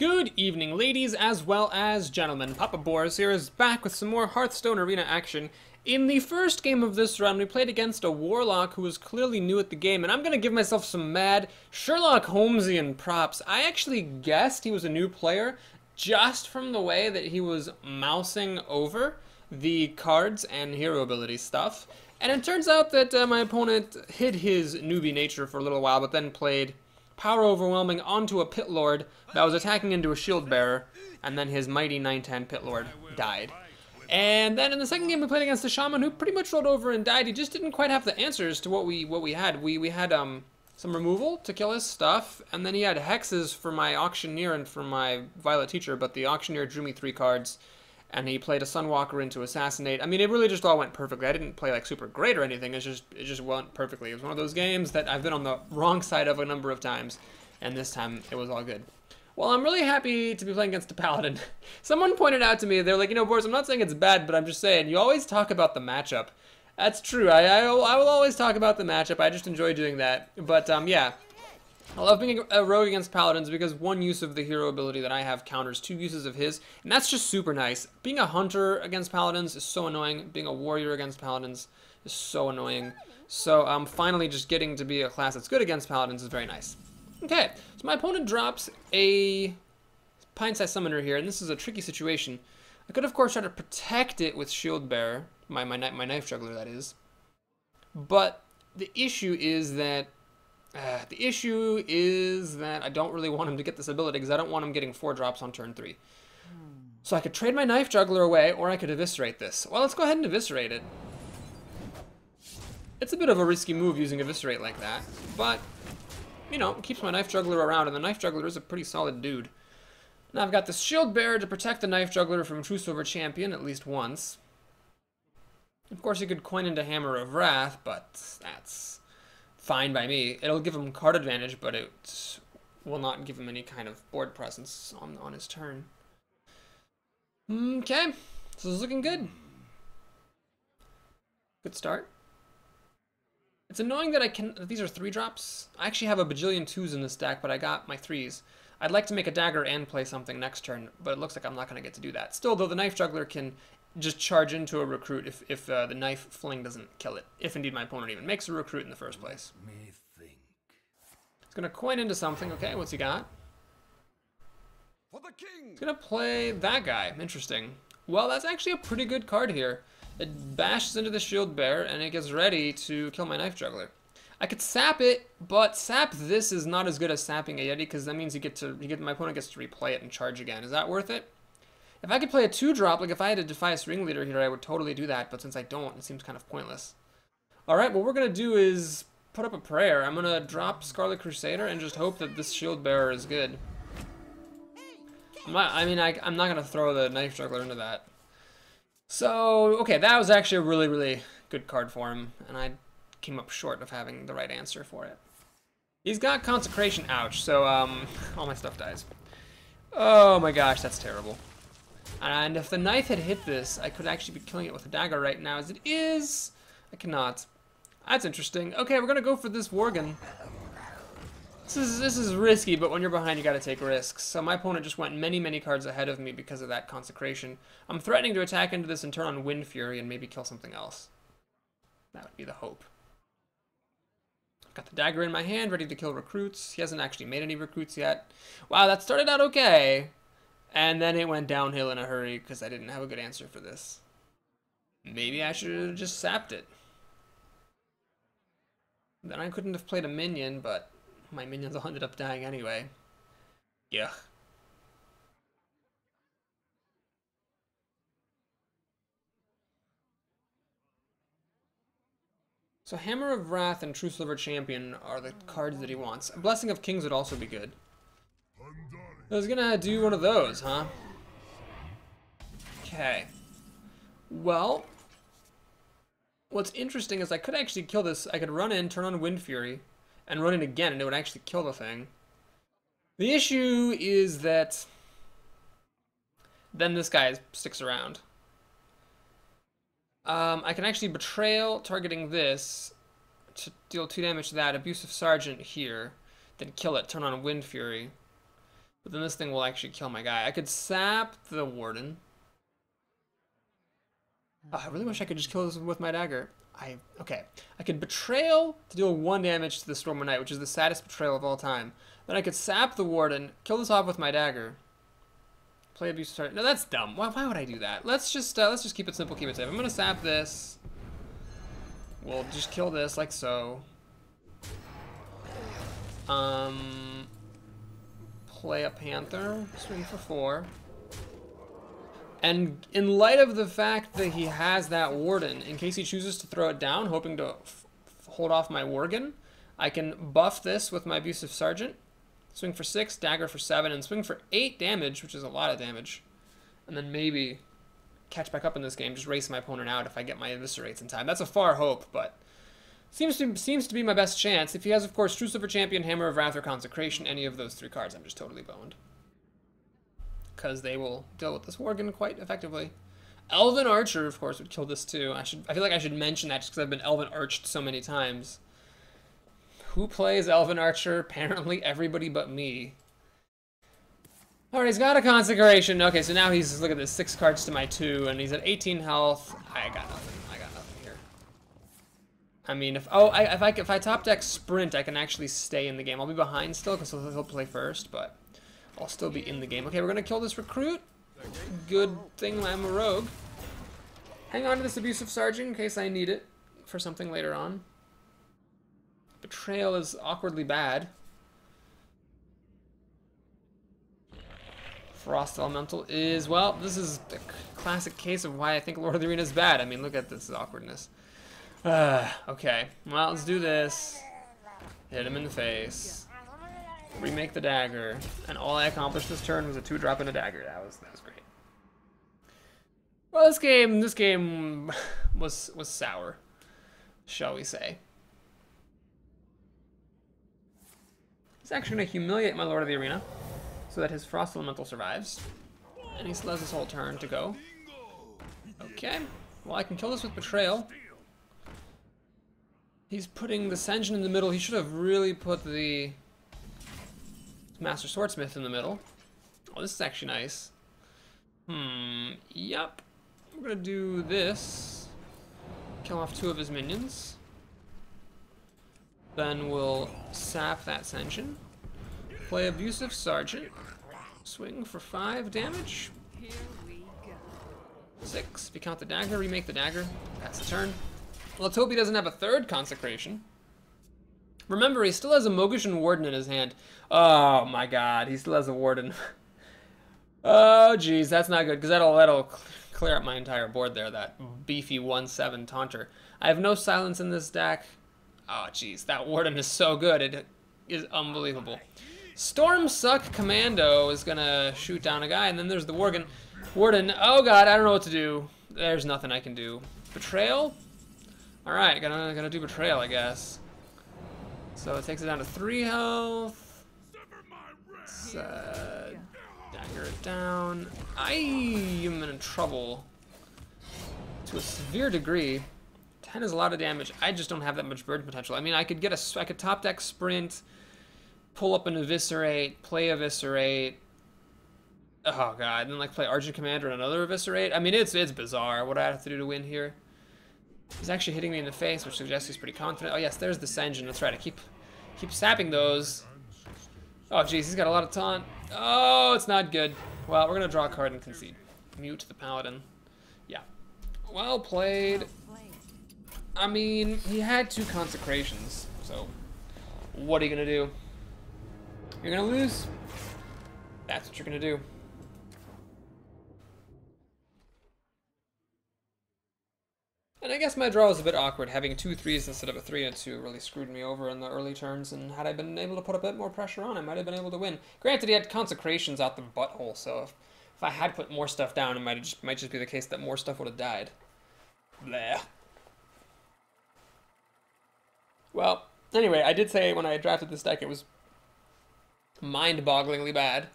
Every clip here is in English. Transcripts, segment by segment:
Good evening, ladies as well as gentlemen. Papa Boris here is back with some more Hearthstone Arena action. In the first game of this run, we played against a Warlock who was clearly new at the game, and I'm going to give myself some mad Sherlock Holmesian props. I actually guessed he was a new player just from the way that he was mousing over the cards and hero ability stuff. And it turns out that my opponent hid his newbie nature for a little while, but then played Power Overwhelming onto a Pit Lord that was attacking into a Shield Bearer, and then his mighty 9/10 Pit Lord died. And then in the second game we played against a Shaman who pretty much rolled over and died. He just didn't quite have the answers to what we had. We had some removal to kill his stuff, and then he had hexes for my Auctioneer and for my Violet Teacher, but the Auctioneer drew me 3 cards, and he played a Sunwalker into Assassinate. I mean, it really just all went perfectly. I didn't play like super great or anything. It just went perfectly. It was one of those games that I've been on the wrong side of a number of times, and this time it was all good. Well, I'm really happy to be playing against a Paladin. Someone pointed out to me, they're like, you know, Boris, I'm not saying it's bad, but I'm just saying, you always talk about the matchup. That's true. I will always talk about the matchup. I just enjoy doing that. But, yeah. I love being a rogue against Paladins because one use of the hero ability that I have counters 2 uses of his, and that's just super nice. Being a hunter against Paladins is so annoying. Being a warrior against Paladins is so annoying. So finally just getting to be a class that's good against Paladins is very nice. Okay, so my opponent drops a Pine-sized Summoner here, and this is a tricky situation. I could, of course, try to protect it with Shield Bearer, my Knife Juggler, that is. But the issue is that I don't really want him to get this ability because I don't want him getting 4 drops on turn 3. So I could trade my Knife Juggler away, or I could Eviscerate this. Well, let's go ahead and Eviscerate it. It's a bit of a risky move using Eviscerate like that, but, you know, it keeps my Knife Juggler around, and the Knife Juggler is a pretty solid dude. Now I've got this Shield Bearer to protect the Knife Juggler from True Silver Champion at least once. Of course, you could coin into Hammer of Wrath, but that's fine by me. It'll give him card advantage, but it will not give him any kind of board presence on his turn. Okay, so this is looking good. Good start. It's annoying that these are 3 drops. I actually have a bajillion 2s in this deck, but I got my 3s. I'd like to make a dagger and play something next turn, but it looks like I'm not going to get to do that. Still, though, the Knife Juggler can just charge into a recruit if the Knife Fling doesn't kill it. If indeed my opponent even makes a recruit in the first place. He's going to coin into something. Okay, what's he got? He's going to play that guy. Interesting. Well, that's actually a pretty good card here. It bashes into the Shield Bearer, and it gets ready to kill my Knife Juggler. I could sap it, but sap this is not as good as sapping a Yeti, because that means my opponent gets to replay it and charge again. Is that worth it? If I could play a 2-drop, like if I had a Defias Ringleader here, I would totally do that, but since I don't, it seems kind of pointless. Alright, what we're going to do is put up a prayer. I'm going to drop Scarlet Crusader and just hope that this Shield Bearer is good. I'm not going to throw the Knife Juggler into that. So, okay, that was actually a really, really good card for him, and I came up short of having the right answer for it. He's got Consecration, ouch, so all my stuff dies. Oh my gosh, that's terrible. And if the knife had hit this, I could actually be killing it with a dagger right now. As it is, I cannot. That's interesting. Okay, we're gonna go for this Worgen. This is risky, but when you're behind, you gotta take risks. So my opponent just went many, many cards ahead of me because of that Consecration. I'm threatening to attack into this and turn on Wind Fury and maybe kill something else. That would be the hope. I've got the dagger in my hand, ready to kill recruits. He hasn't actually made any recruits yet. Wow, that started out okay. And then it went downhill in a hurry because I didn't have a good answer for this. Maybe I should have just sapped it. Then I couldn't have played a minion, but my minions all ended up dying anyway. Yeah. So Hammer of Wrath and True Silver Champion are the cards that he wants. Blessing of Kings would also be good. I was gonna do one of those, huh? Okay. Well, what's interesting is I could actually kill this. I could run in, turn on Wind Fury, and run in again, and it would actually kill the thing. The issue is that then this guy sticks around. I can actually Betrayal, targeting this, to deal 2 damage to that, Abusive Sergeant here, then kill it, turn on Wind Fury. But then this thing will actually kill my guy. I could sap the Warden. Oh, I really wish I could just kill this with my dagger. Okay. I could Betrayal to deal 1 damage to the Stormer Knight, which is the saddest betrayal of all time. Then I could sap the Warden, kill this off with my dagger. Play Abusive Sergeant. No, that's dumb. Why would I do that? Let's just keep it simple, keep it safe. I'm gonna sap this. We'll just kill this like so. Play a Panther, swing for 4. And in light of the fact that he has that Warden, in case he chooses to throw it down, hoping to hold off my Worgen, I can buff this with my Abusive Sergeant, swing for 6, dagger for 7, and swing for 8 damage, which is a lot of damage. And then maybe catch back up in this game, just race my opponent out if I get my Eviscerates in time. That's a far hope, but seems to be my best chance. If he has, of course, True Silver Champion, Hammer of Wrath, or Consecration, any of those 3 cards, I'm just totally boned. Because they will deal with this Worgen quite effectively. Elven Archer, of course, would kill this too. I feel like I should mention that just because I've been Elven Arched so many times. Who plays Elven Archer? Apparently everybody but me. Alright, he's got a Consecration. Okay, so now he's, look at this, 6 cards to my 2, and he's at 18 health. I got nothing. I got nothing here. I mean, if I top deck Sprint, I can actually stay in the game. I'll be behind still because he'll play first, but I'll still be in the game. Okay, we're gonna kill this Recruit. Good thing I'm a rogue. Hang on to this Abusive Sergeant in case I need it for something later on. Betrayal is awkwardly bad. Frost Elemental is, well, this is a classic case of why I think Lord of the Arena is bad. I mean, look at this awkwardness. Okay, well, let's do this. Hit him in the face. Remake the dagger. And all I accomplished this turn was a 2-drop and a dagger. That was great. Well, this game was sour, shall we say. He's actually going to humiliate my Lord of the Arena so that his Frost Elemental survives. And he still has his whole turn to go. Okay. Well, I can kill this with Betrayal. He's putting the Senjin in the middle. He should have really put the Master Swordsmith in the middle. Oh, this is actually nice. Yep. We're going to do this. Kill off 2 of his minions. Then we'll sap that Senjin. Play Abusive Sergeant. Swing for 5 damage. 6. If you count the dagger, remake the dagger. That's the turn. Let's hope he doesn't have a 3rd Consecration. Remember, he still has a Mogishan Warden in his hand. Oh my god, he still has a Warden. Oh geez, that's not good, because that'll clear up my entire board there, that beefy 1/7 Taunter. I have no silence in this deck. Oh jeez, that Warden is so good, it is unbelievable. Storm Suck Commando is gonna shoot down a guy, and then there's the Warden. Oh god, I don't know what to do. There's nothing I can do. Betrayal? Alright, gotta do Betrayal, I guess. So it takes it down to 3 health. Let's, dagger it down. I am in trouble to a severe degree. 10 is a lot of damage. I just don't have that much burden potential. I mean, I could top deck Sprint, pull up an Eviscerate, play Eviscerate. Oh god, and then like play Argent Commander and another Eviscerate. I mean, it's bizarre what I have to do to win here. He's actually hitting me in the face, which suggests he's pretty confident. Oh yes, there's the Senjin. That's right. I keep sapping those. Oh jeez, he's got a lot of taunt. Oh, it's not good. Well, we're gonna draw a card and concede. Mute the Paladin. Yeah. Well played. I mean, he had 2 Consecrations, so what are you gonna do? You're gonna lose. That's what you're gonna do. And I guess my draw was a bit awkward. Having 2 3s instead of a 3 and 2 really screwed me over in the early turns, and had I been able to put a bit more pressure on, I might have been able to win. Granted, he had Consecrations out the butthole, so if I had put more stuff down, it might just be the case that more stuff would have died. Blah. Well, anyway, I did say when I drafted this deck it was mind-bogglingly bad.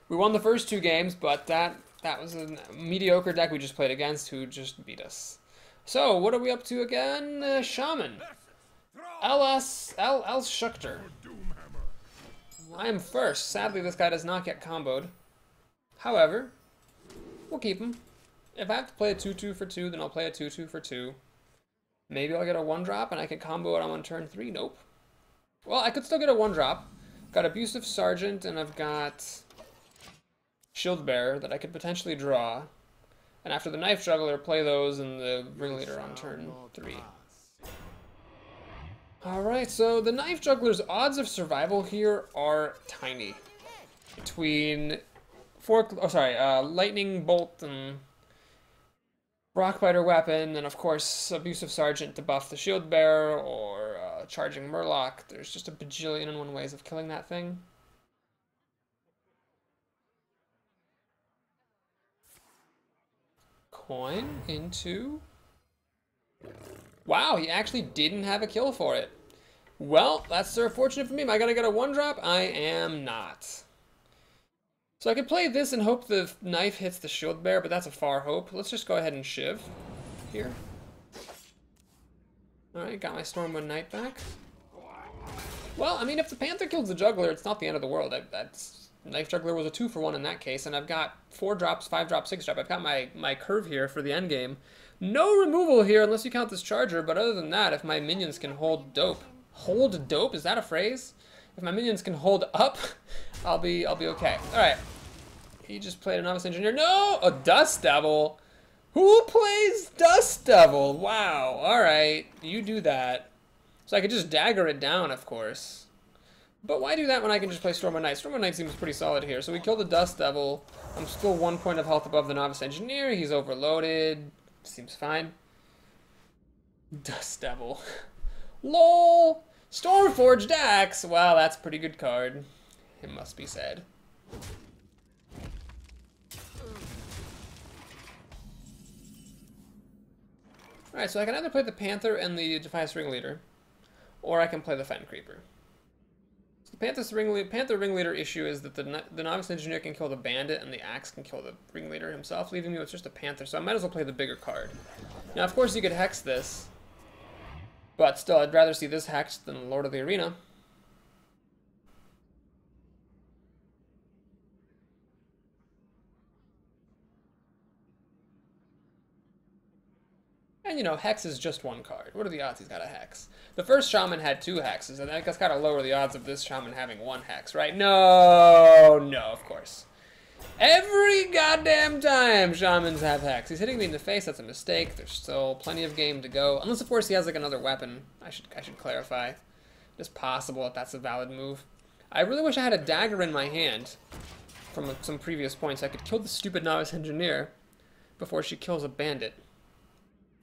We won the first 2 games, but that was a mediocre deck we just played against who just beat us. So, what are we up to again? Shaman. El Shukter. I am first. Sadly, this guy does not get comboed. However, we'll keep him. If I have to play a 2-2 for 2, then I'll play a 2-2 for 2. Maybe I'll get a 1-drop and I can combo it on turn 3. Nope. Well, I could still get a 1-drop. Got Abusive Sergeant and I've got Shield Bearer that I could potentially draw. And after the Knife Juggler, play those and the Ringleader on turn 3. Alright, so the Knife Juggler's odds of survival here are tiny. Between Lightning Bolt and Rockbiter Weapon, and of course Abusive Sergeant to buff the Shield Bearer, or Charging Murloc. There's just a bajillion and one ways of killing that thing. Coin into... Wow, he actually didn't have a kill for it. Well, that's fortunate for me. Am I gonna get a 1-drop? I am not. So I could play this and hope the knife hits the Shield Bearer, but that's a far hope. Let's just go ahead and Shiv here. Alright, got my Stormwind Knight back. Well, I mean, if the Panther kills the Juggler, it's not the end of the world. Knife Juggler was a 2-for-1 in that case, and I've got 4 drops, 5 drop, 6 drop. I've got my curve here for the end game. No removal here unless you count this Charger, but other than that, if my minions can hold dope. Hold dope? Is that a phrase? If my minions can hold up, I'll be okay. Alright. He just played a Novice Engineer. No! A Dust Devil! Who plays Dust Devil? Wow. Alright. You do that. So I could just dagger it down, of course. But why do that when I can just play Stormwind Knight? Stormwind Knight seems pretty solid here. So we kill the Dust Devil. I'm still 1 point of health above the Novice Engineer. He's overloaded. Seems fine. Dust Devil. LOL! Stormforged Axe! Wow, that's a pretty good card. It must be said. Alright, so I can either play the Panther and the Defiance Ringleader, or I can play the Fen Creeper. So the Panther Ringleader issue is that the Novice Engineer can kill the Bandit, and the Axe can kill the Ringleader himself, leaving me with just a Panther, so I might as well play the bigger card. Now, of course, you could Hex this, but still, I'd rather see this hexed than Lord of the Arena. And, you know, Hex is just 1 card. What are the odds he's got a Hex? The first Shaman had 2 Hexes, and that's got to lower the odds of this Shaman having 1 Hex, right? No, of course. Every goddamn time Shamans have Hex. He's hitting me in the face, that's a mistake. There's still plenty of game to go. Unless, of course, he has, like, another weapon. I should clarify. It's possible that that's a valid move. I really wish I had a dagger in my hand from some previous points. I could kill the stupid Novice Engineer before she kills a bandit.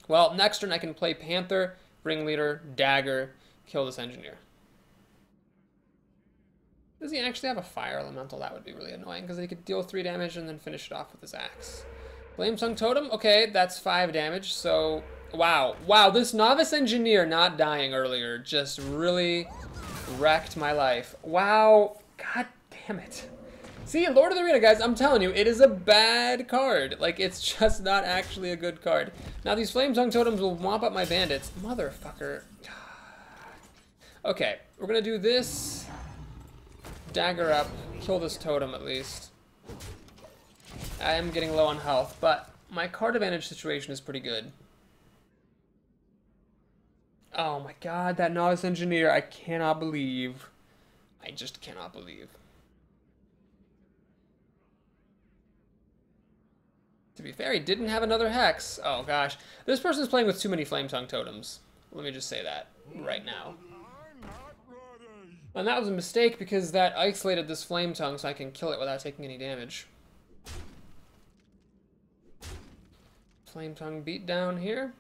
Well, next turn I can play Panther, Ringleader, Dagger, kill this Engineer. Does he actually have a Fire Elemental? That would be really annoying, because he could deal 3 damage and then finish it off with his Axe. Flametongue Totem? Okay, that's 5 damage, so... Wow, this Novice Engineer not dying earlier just really wrecked my life. Wow, god damn it. See, Lord of the Arena, guys, I'm telling you, it is a bad card. Like, it's just not actually a good card. Now, these Flametongue Totems will mop up my bandits. Motherfucker. Okay, we're gonna do this. Dagger up. Kill this totem, at least. I am getting low on health, but my card advantage situation is pretty good. Oh my god, that Novice Engineer, I cannot believe. I just cannot believe. To be fair, he didn't have another Hex. Oh gosh. This person's playing with too many Flametongue Totems. Let me just say that right now. And that was a mistake because that isolated this Flametongue so I can kill it without taking any damage. Flametongue beat down here.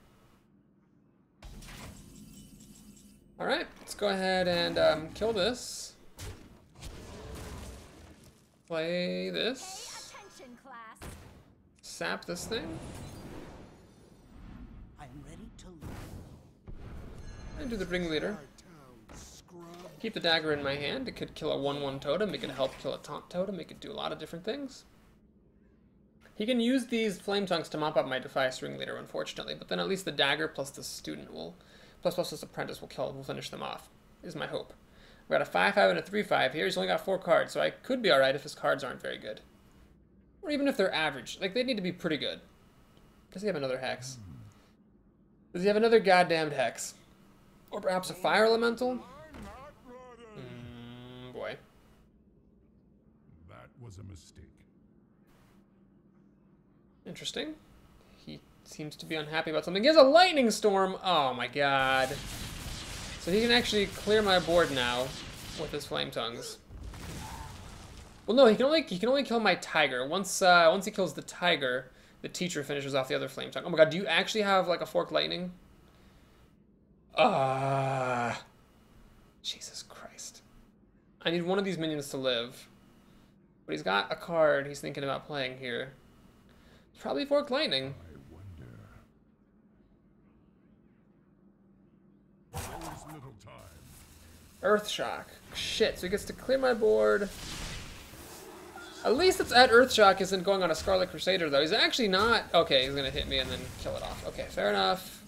Alright, let's go ahead and kill this. Play this. Sap this thing. I'm ready to and do the Ringleader. Keep the dagger in my hand. It could kill a 1/1 totem. It could help kill a taunt totem. It could do a lot of different things. He can use these Flametongues to mop up my Defiance Ringleader, unfortunately, but then at least the dagger plus the student will, plus this apprentice will finish them off, is my hope. We got a 5/5 and a 3/5 here. He's only got 4 cards, so I could be alright if his cards aren't very good. Or even if they're average. Like, they need to be pretty good. Does he have another Hex? Does he have another goddamned Hex? Or perhaps a Fire Elemental? Boy. That was a mistake. Interesting. He seems to be unhappy about something. He has a Lightning Storm! Oh my god. So he can actually clear my board now with his Flame Tongues. Well, no, he can only kill my Tiger. Once he kills the Tiger, the Teacher finishes off the other Flame Tongue. Oh my god, do you actually have like a Forked Lightning? Jesus Christ. I need one of these minions to live. But he's got a card he's thinking about playing here. It's probably Forked Lightning. I wonder. There is little time. Earth Shock. Shit, so he gets to clear my board. At least it's at Earth Shock isn't going on a Scarlet Crusader, though. He's actually not... Okay, he's going to hit me and then kill it off. Okay, fair enough.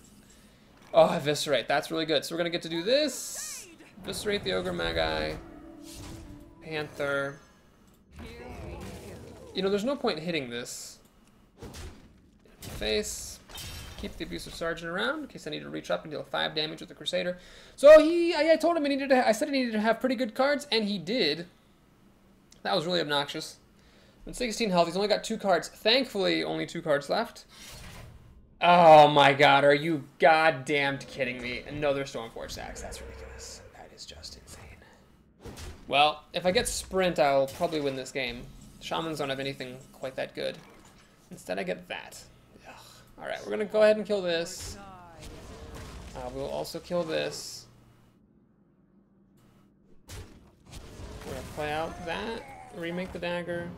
Oh, Eviscerate. That's really good. So we're going to get to do this. Eviscerate the Ogre Magi. Panther. You know, there's no point in hitting this. Face. Keep the Abusive Sergeant around in case I need to reach up and deal 5 damage with the Crusader. So I told him I said he needed to have pretty good cards, and he did. That was really obnoxious. With 16 health, he's only got 2 cards. Thankfully, only 2 cards left. Oh my god, are you goddamned kidding me? Another Stormforge Axe, that's ridiculous. That is just insane. Well, if I get Sprint, I'll probably win this game. Shamans don't have anything quite that good. Instead, I get that. Alright, we're gonna go ahead and kill this. We'll also kill this. We're gonna play out that. Remake the dagger.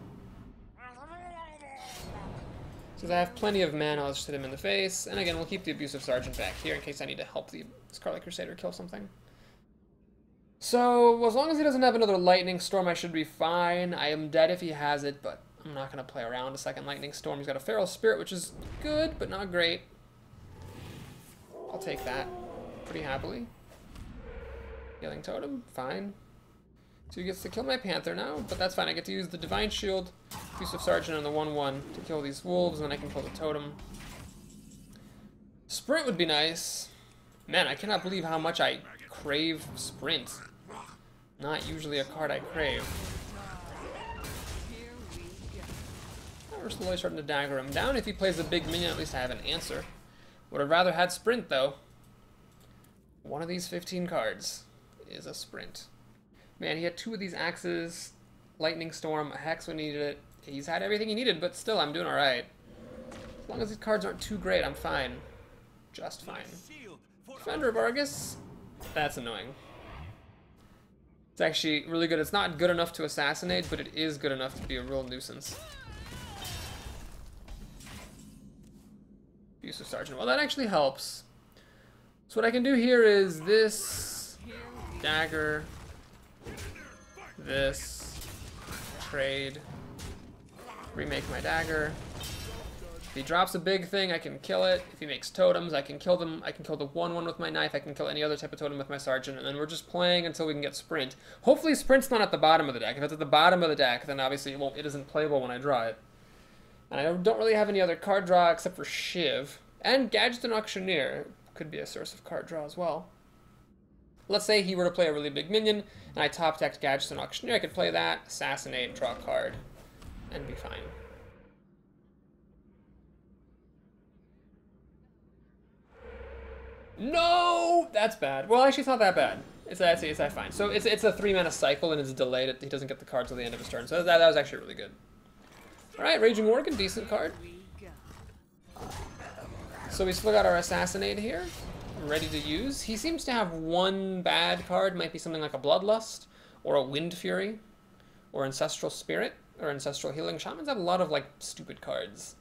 Since I have plenty of mana, I'll just hit him in the face. And again, we'll keep the Abusive Sergeant back here in case I need to help the Scarlet Crusader kill something. So, as long as he doesn't have another Lightning Storm, I should be fine. I am dead if he has it, but I'm not going to play around a second Lightning Storm. He's got a Feral Spirit, which is good, but not great. I'll take that pretty happily. Healing Totem, fine. So he gets to kill my Panther now, but that's fine. I get to use the Divine Shield, Abusive Sergeant, and the 1/1 to kill these wolves, and then I can kill the Totem. Sprint would be nice. Man, I cannot believe how much I crave Sprint. Not usually a card I crave. We're slowly starting to dagger him down. If he plays a big minion, at least I have an answer. Would have rather had Sprint, though. One of these 15 cards is a Sprint. Man, he had 2 of these axes, Lightning Storm, a Hex when he needed it. He's had everything he needed, but still, I'm doing alright. As long as these cards aren't too great, I'm fine. Just fine. Defender of Argus. That's annoying. It's actually really good. It's not good enough to assassinate, but it is good enough to be a real nuisance. Abusive Sergeant. Well, that actually helps. So what I can do here is this, dagger, this, trade, remake my dagger. If he drops a big thing, I can kill it. If he makes totems, I can kill them. I can kill the 1/1 with my knife. I can kill any other type of totem with my sergeant. And then we're just playing until we can get Sprint. Hopefully Sprint's not at the bottom of the deck. If it's at the bottom of the deck, then obviously it isn't playable when I draw it. And I don't really have any other card draw except for Shiv. And Gadget and Auctioneer could be a source of card draw as well. Let's say he were to play a really big minion, and I top decked Gadget and Auctioneer. I could play that, assassinate, draw a card, and be fine. No! That's bad. Well, actually, it's not that bad. It's that fine. So it's a 3-mana cycle, and it's delayed. He doesn't get the card till the end of his turn. So that was actually really good. Alright, Raging Worgen, decent card. So we still got our Assassinate here, ready to use. He seems to have one bad card, might be something like a Bloodlust, or a Wind Fury, or Ancestral Spirit, or Ancestral Healing. Shamans have a lot of, like, stupid cards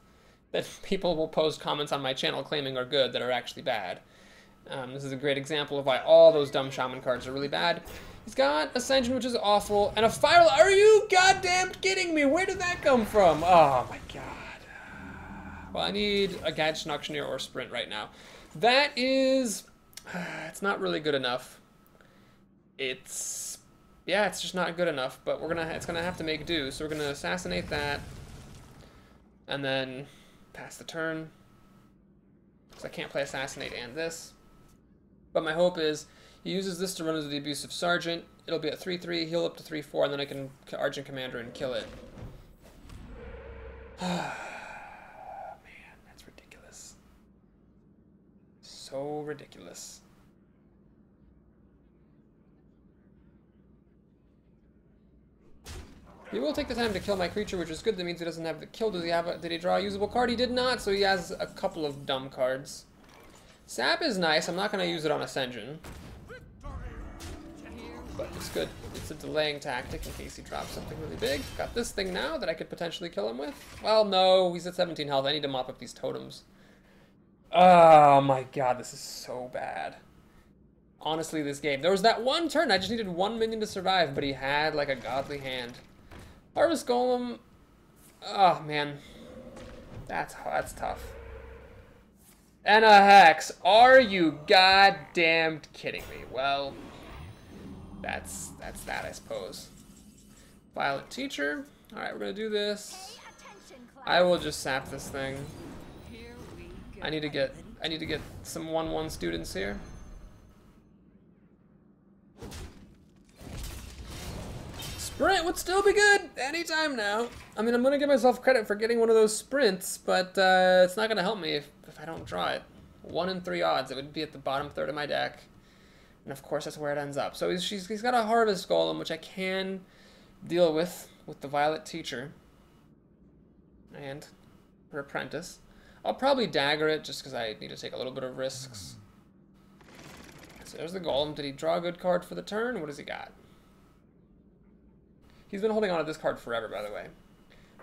that people will post comments on my channel claiming are good that are actually bad. This is a great example of why all those dumb Shaman cards are really bad. He's got Ascension, which is awful, and a Fire... Are you goddamn kidding me? Where did that come from? Oh, my God. Well, I need a Gadget and Auctioneer or Sprint right now. That is... it's not really good enough. It's Yeah, it's just not good enough, but it's gonna have to make do. So we're gonna assassinate that, and then pass the turn. Because I can't play assassinate and this. But my hope is he uses this to run into the abusive sergeant. It'll be at 3-3, heal up to 3-4, and then I can Argent Commander and kill it. Man, that's ridiculous. So ridiculous. He will take the time to kill my creature, which is good. That means he doesn't have the kill. Did he draw a usable card? He did not, so he has a couple of dumb cards. Sap is nice. I'm not going to use it on Ascension. But it's good. It's a delaying tactic in case he drops something really big. Got this thing now that I could potentially kill him with. Well, no. He's at 17 health. I need to mop up these totems. Oh my god, this is so bad. Honestly, this game. There was that one turn. I just needed one minion to survive, but he had like a godly hand. Harvest Golem. Oh, man. That's tough. And a Hex. Are you goddamn kidding me? Well, that's that, I suppose. Violet Teacher. Alright, we're gonna do this. I will just sap this thing. I need to get some 1-1 students here. Sprint would still be good anytime now. I mean, I'm going to give myself credit for getting one of those sprints, but it's not going to help me if I don't draw it. 1 in 3 odds. It would be at the bottom third of my deck. And of course, that's where it ends up. So he's got a Harvest Golem, which I can deal with the Violet Teacher. And her Apprentice. I'll probably dagger it just because I need to take a little bit of risks. So there's the Golem. Did he draw a good card for the turn? What has he got? He's been holding on to this card forever, by the way.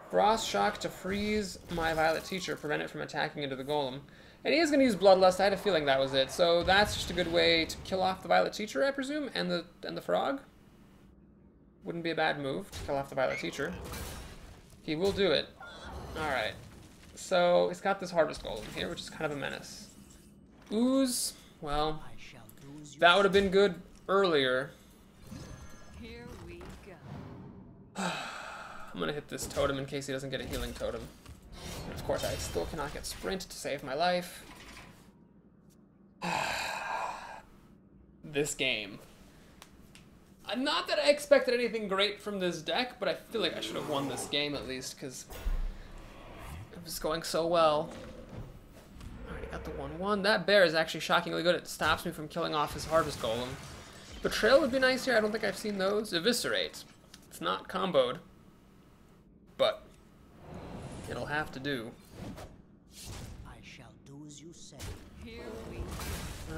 Frost Shock to freeze my Violet Teacher, prevent it from attacking into the Golem. And he is going to use Bloodlust. I had a feeling that was it. So that's just a good way to kill off the Violet Teacher, I presume, and the Frog. Wouldn't be a bad move to kill off the Violet Teacher. He will do it. Alright. So he's got this Harvest Golem here, which is kind of a menace. Ooze. Well, that would have been good earlier. I'm gonna hit this totem in case he doesn't get a healing totem. And of course, I still cannot get sprint to save my life. This game. Not that I expected anything great from this deck, but I feel like I should have won this game at least, because it was going so well. Alright, got the 1-1. That bear is actually shockingly good. It stops me from killing off his Harvest Golem. Betrayal would be nice here. I don't think I've seen those. Eviscerate. It's not comboed, but it'll have to do. I shall do as you say. Here we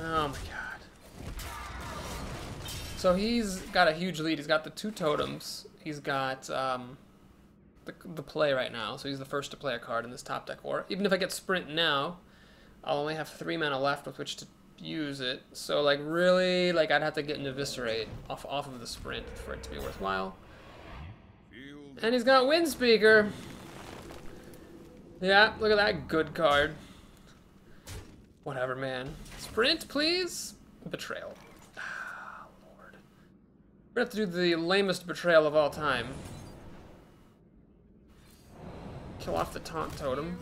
Oh my god. So he's got a huge lead. He's got the 2 totems. He's got the play right now, so he's the first to play a card in this top deck war. Even if I get sprint now, I'll only have 3 mana left with which to use it. So like really, like I'd have to get an Eviscerate off of the sprint for it to be worthwhile. And he's got Windspeaker. Yeah, look at that good card. Whatever, man. Sprint, please. Betrayal. Ah, Lord. We're gonna have to do the lamest betrayal of all time. Kill off the Taunt Totem.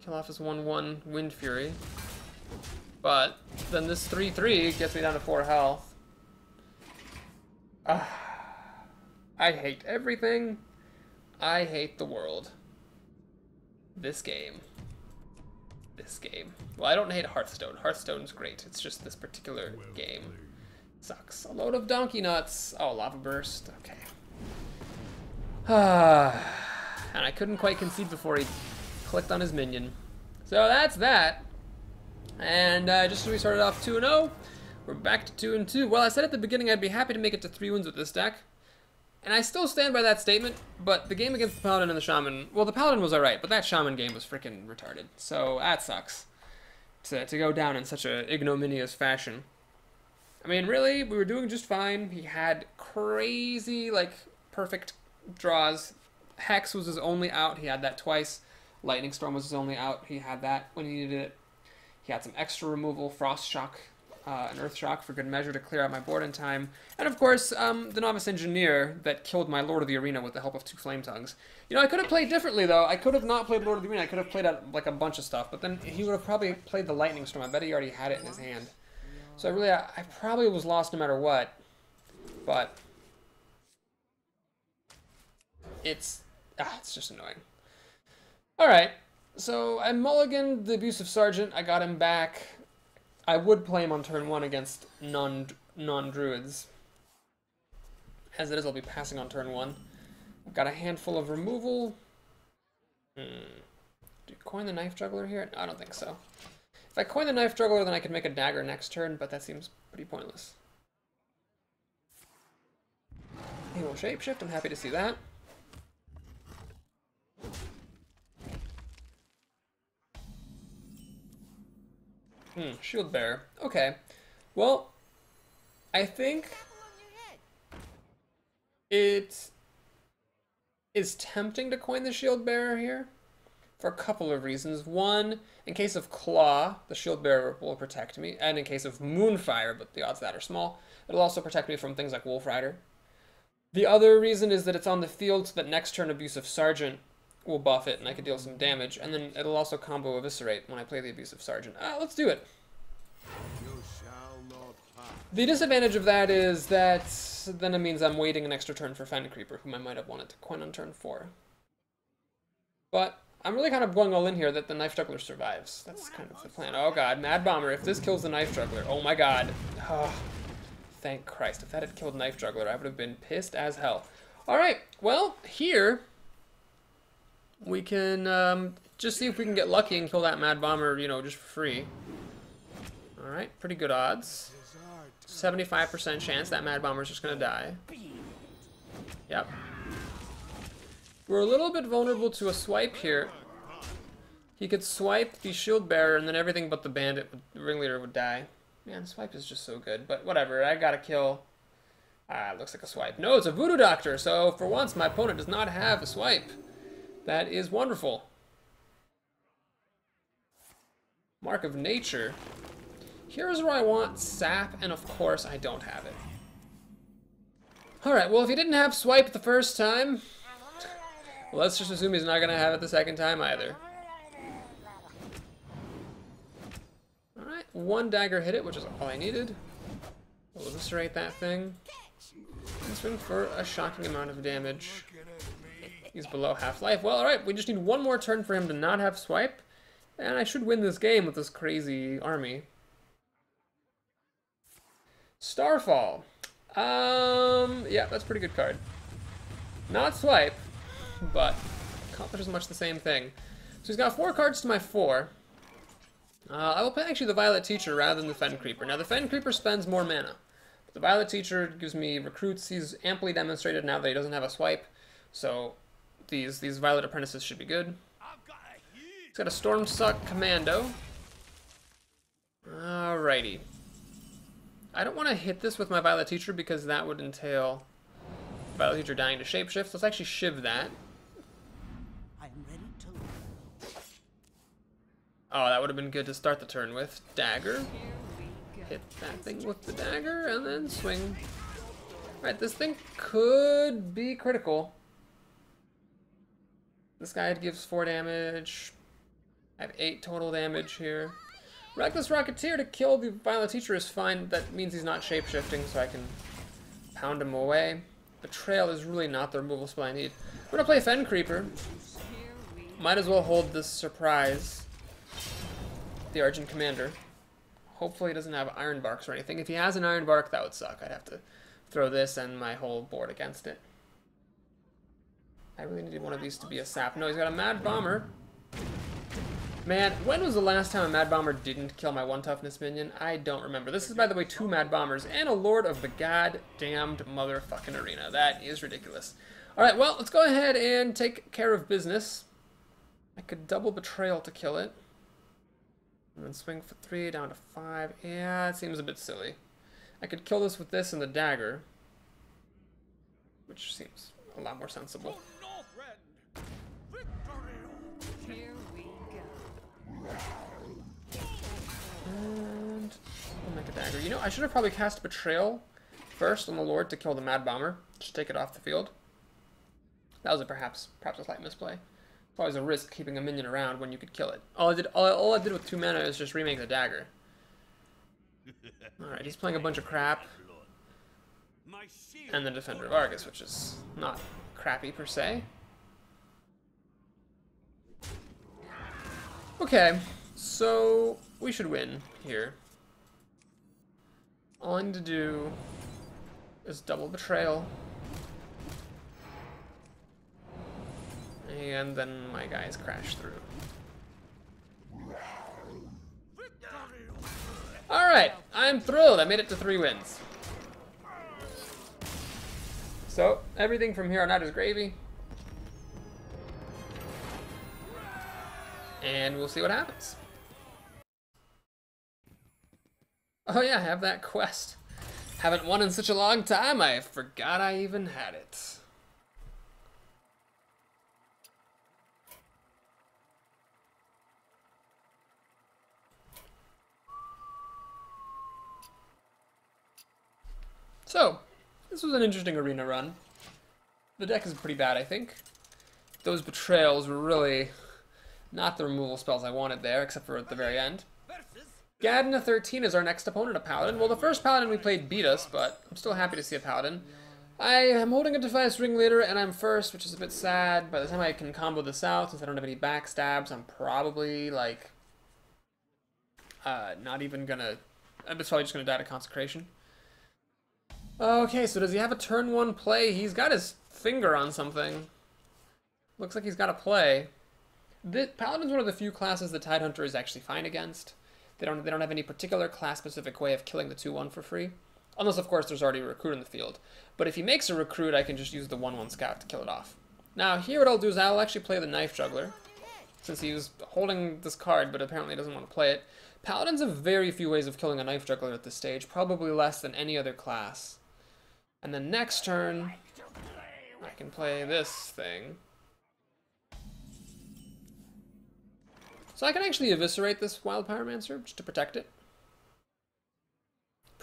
Kill off his 1-1 Wind Fury. But then this 3-3 gets me down to 4 health. I hate everything. I hate the world. This game. This game. Well, I don't hate Hearthstone. Hearthstone's great. It's just this particular game sucks. A load of donkey nuts. Oh, Lava Burst. Okay. And I couldn't quite concede before he clicked on his minion. So that's that. And just as we started off 2-0, we're back to 2-2. Well, I said at the beginning I'd be happy to make it to 3 wins with this deck. And I still stand by that statement, but the game against the Paladin and the Shaman, well, the Paladin was alright, but that Shaman game was freaking retarded. So that sucks, to go down in such a ignominious fashion. I mean, really, we were doing just fine. He had crazy, like, perfect draws. Hex was his only out. He had that twice. Lightning Storm was his only out. He had that when he needed it. He had some extra removal. Frost Shock an Earth Shock for good measure to clear out my board in time. And of course, the Novice Engineer that killed my Lord of the Arena with the help of 2 Flame Tongues. You know, I could have played differently though. I could have not played Lord of the Arena. I could have played out, like, a bunch of stuff, but then he would have probably played the Lightning Storm. I bet he already had it in his hand. So I probably was lost no matter what. But it's just annoying. Alright, so I mulliganed the Abusive Sergeant. I got him back. I would play him on turn 1 against non-druids. As it is, I'll be passing on turn 1. I've got a handful of removal. Do you coin the Knife Juggler here? No, I don't think so. If I coin the Knife Juggler, then I could make a dagger next turn, but that seems pretty pointless. He will shapeshift. I'm happy to see that. Shield Bearer. Okay. Well, I think it is tempting to coin the Shield Bearer here for a couple of reasons. One, in case of Claw, the Shield Bearer will protect me, and in case of Moonfire, but the odds of that are small, it'll also protect me from things like Wolf Rider. The other reason is that it's on the field so that next turn Abusive Sergeant will buff it and I can deal some damage, and then it'll also combo Eviscerate when I play the Abusive Sergeant. Let's do it. The disadvantage of that is that then it means I'm waiting an extra turn for Fen Creeper, whom I might have wanted to coin on turn 4. But I'm really kind of going all in here that the Knife Juggler survives. That's kind of the plan. Oh god, Mad Bomber, if this kills the Knife Juggler, oh my god. Oh, thank Christ. If that had killed Knife Juggler, I would have been pissed as hell. Alright, well, here we can just see if we can get lucky and kill that Mad Bomber, you know, just for free. Alright, pretty good odds. 75% chance that Mad Bomber's just gonna die. Yep. We're a little bit vulnerable to a swipe here. He could swipe the Shield Bearer and then everything but the Bandit, the Ringleader would die. Man, swipe is just so good, but whatever, I gotta kill. It looks like a swipe. No, it's a Voodoo Doctor, so for once my opponent does not have a swipe. That is wonderful. Mark of Nature. Here's where I want Sap, and of course I don't have it. Alright, well if he didn't have Swipe the first time, well, let's just assume he's not going to have it the second time either. Alright, 1 dagger hit it, which is all I needed. We'll eviscerate that thing. And swing for a shocking amount of damage. He's below half-life. Well, alright, we just need 1 more turn for him to not have Swipe. And I should win this game with this crazy army. Starfall. Yeah, that's a pretty good card. Not Swipe, but accomplishes much the same thing. So he's got 4 cards to my 4. I will play actually the Violet Teacher rather than the Fen Creeper. Now the Fen Creeper spends more mana. But the Violet Teacher gives me recruits. He's amply demonstrated now that he doesn't have a swipe. So these Violet Apprentices should be good. He's got a Storm Suck Commando. Alrighty. I don't want to hit this with my Violet Teacher because that would entail Violet Teacher dying to shapeshift. Let's actually shiv that. I'm ready to. Oh, that would have been good to start the turn with. Dagger. Hit that thing with the dagger and then swing. Alright, this thing could be critical. This guy gives 4 damage. I have 8 total damage here. Reckless Rocketeer to kill the Violet Teacher is fine. That means he's not shapeshifting, so I can pound him away. Betrayal is really not the removal spell I need. I'm gonna play Fen Creeper. Might as well hold this surprise. The Argent Commander. Hopefully he doesn't have Iron Barks or anything. If he has an Iron Bark, that would suck. I'd have to throw this and my whole board against it. I really needed one of these to be a sap. No, he's got a Mad Bomber. Man, when was the last time a Mad Bomber didn't kill my 1 toughness minion? I don't remember. This is, by the way, 2 Mad Bombers and a Lord of the goddamned motherfucking arena. That is ridiculous. Alright, well, let's go ahead and take care of business. I could double Betrayal to kill it. And then swing for 3 down to 5. Yeah, it seems a bit silly. I could kill this with this and the dagger. Which seems a lot more sensible. And I'll make a dagger. You know, I should have probably cast Betrayal first on the Lord to kill the Mad Bomber. Just take it off the field. That was perhaps a slight misplay. It's always a risk keeping a minion around when you could kill it. All I did with 2 mana is just remake the dagger. Alright, he's playing a bunch of crap. And the Defender of Argus, which is not crappy per se. Okay, so we should win here. All I need to do is double Betrayal. And then my guys crash through. Alright, I'm thrilled. I made it to 3 wins. So, everything from here on out is gravy. And we'll see what happens. Oh yeah, I have that quest. Haven't won in such a long time, I forgot I even had it. So, this was an interesting arena run. The deck is pretty bad, I think. Those Betrayals were really not the removal spells I wanted there, except for at the very end. Gadna 13 is our next opponent, a Paladin. Well, the first Paladin we played beat us, but I'm still happy to see a Paladin. I am holding a Defiance Ringleader, and I'm first, which is a bit sad. By the time I can combo this out, since I don't have any backstabs, I'm probably, like, not even gonna... I'm probably just gonna die to Consecration. Okay, so does he have a turn 1 play? He's got his finger on something. Looks like he's got a play. Paladin's one of the few classes the Tidehunter is actually fine against. They don't have any particular class-specific way of killing the 2/1 for free. Unless, of course, there's already a recruit in the field. But if he makes a recruit, I can just use the 1/1 scout to kill it off. Now, here what I'll do is I'll actually play the Knife Juggler, since he was holding this card, but apparently doesn't want to play it. Paladins have very few ways of killing a Knife Juggler at this stage, probably less than any other class. And then next turn, I can play this thing. So I can actually eviscerate this Wild Pyromancer just to protect it.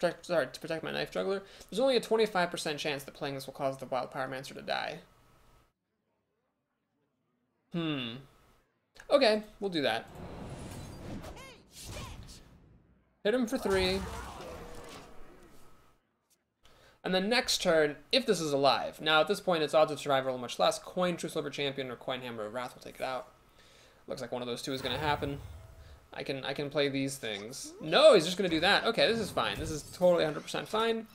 To protect my Knife Juggler. There's only a 25% chance that playing this will cause the Wild Pyromancer to die. Okay, we'll do that. Hit him for 3. And then next turn, if this is alive. Now at this point its odds of survival are much less. Coin, True Silver Champion, or Coin Hammer of Wrath will take it out. Looks like one of those two is going to happen. I can play these things. No, he's just going to do that. Okay, this is fine. This is totally 100% fine.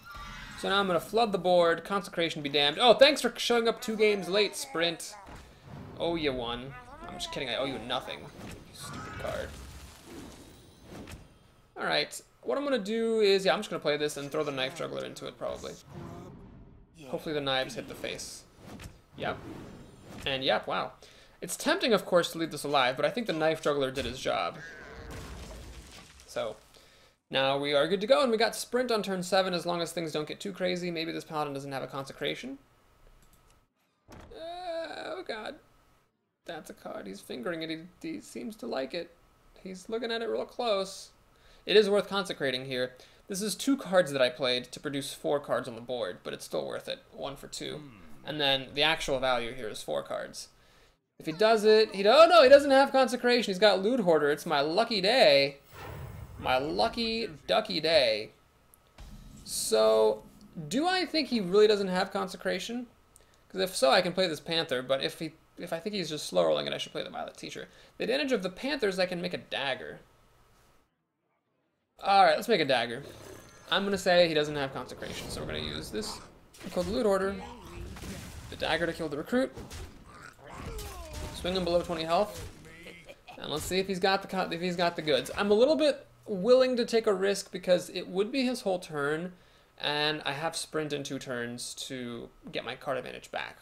So now I'm going to flood the board. Consecration be damned. Oh, thanks for showing up 2 games late, Sprint. Oh, you won. I'm just kidding. I owe you nothing. You stupid card. Alright. What I'm going to do is, yeah, I'm just going to play this and throw the Knife Juggler into it, probably. Hopefully the knives hit the face. Yep. And yep, wow. It's tempting, of course, to leave this alive, but I think the Knife Juggler did his job. So, now we are good to go, and we got Sprint on turn 7 as long as things don't get too crazy. Maybe this Paladin doesn't have a Consecration. Oh god. That's a card. He's fingering it. He seems to like it. He's looking at it real close. It is worth consecrating here. This is 2 cards that I played to produce 4 cards on the board, but it's still worth it. 1 for 2. And then the actual value here is 4 cards. If he does it, oh no, he doesn't have Consecration. He's got Loot Hoarder. It's my lucky day. My lucky ducky day. So, do I think he really doesn't have Consecration? Because if so, I can play this Panther, but if I think he's just slow rolling it, I should play the Violet Teacher. The advantage of the Panther is I can make a dagger. Alright, let's make a dagger. I'm going to say he doesn't have Consecration, so we're going to use this. Called the Loot Order. The dagger to kill the recruit. Swing him below 20 health. And let's see if he's got the goods. I'm a little bit willing to take a risk because it would be his whole turn, and I have Sprint in 2 turns to get my card advantage back.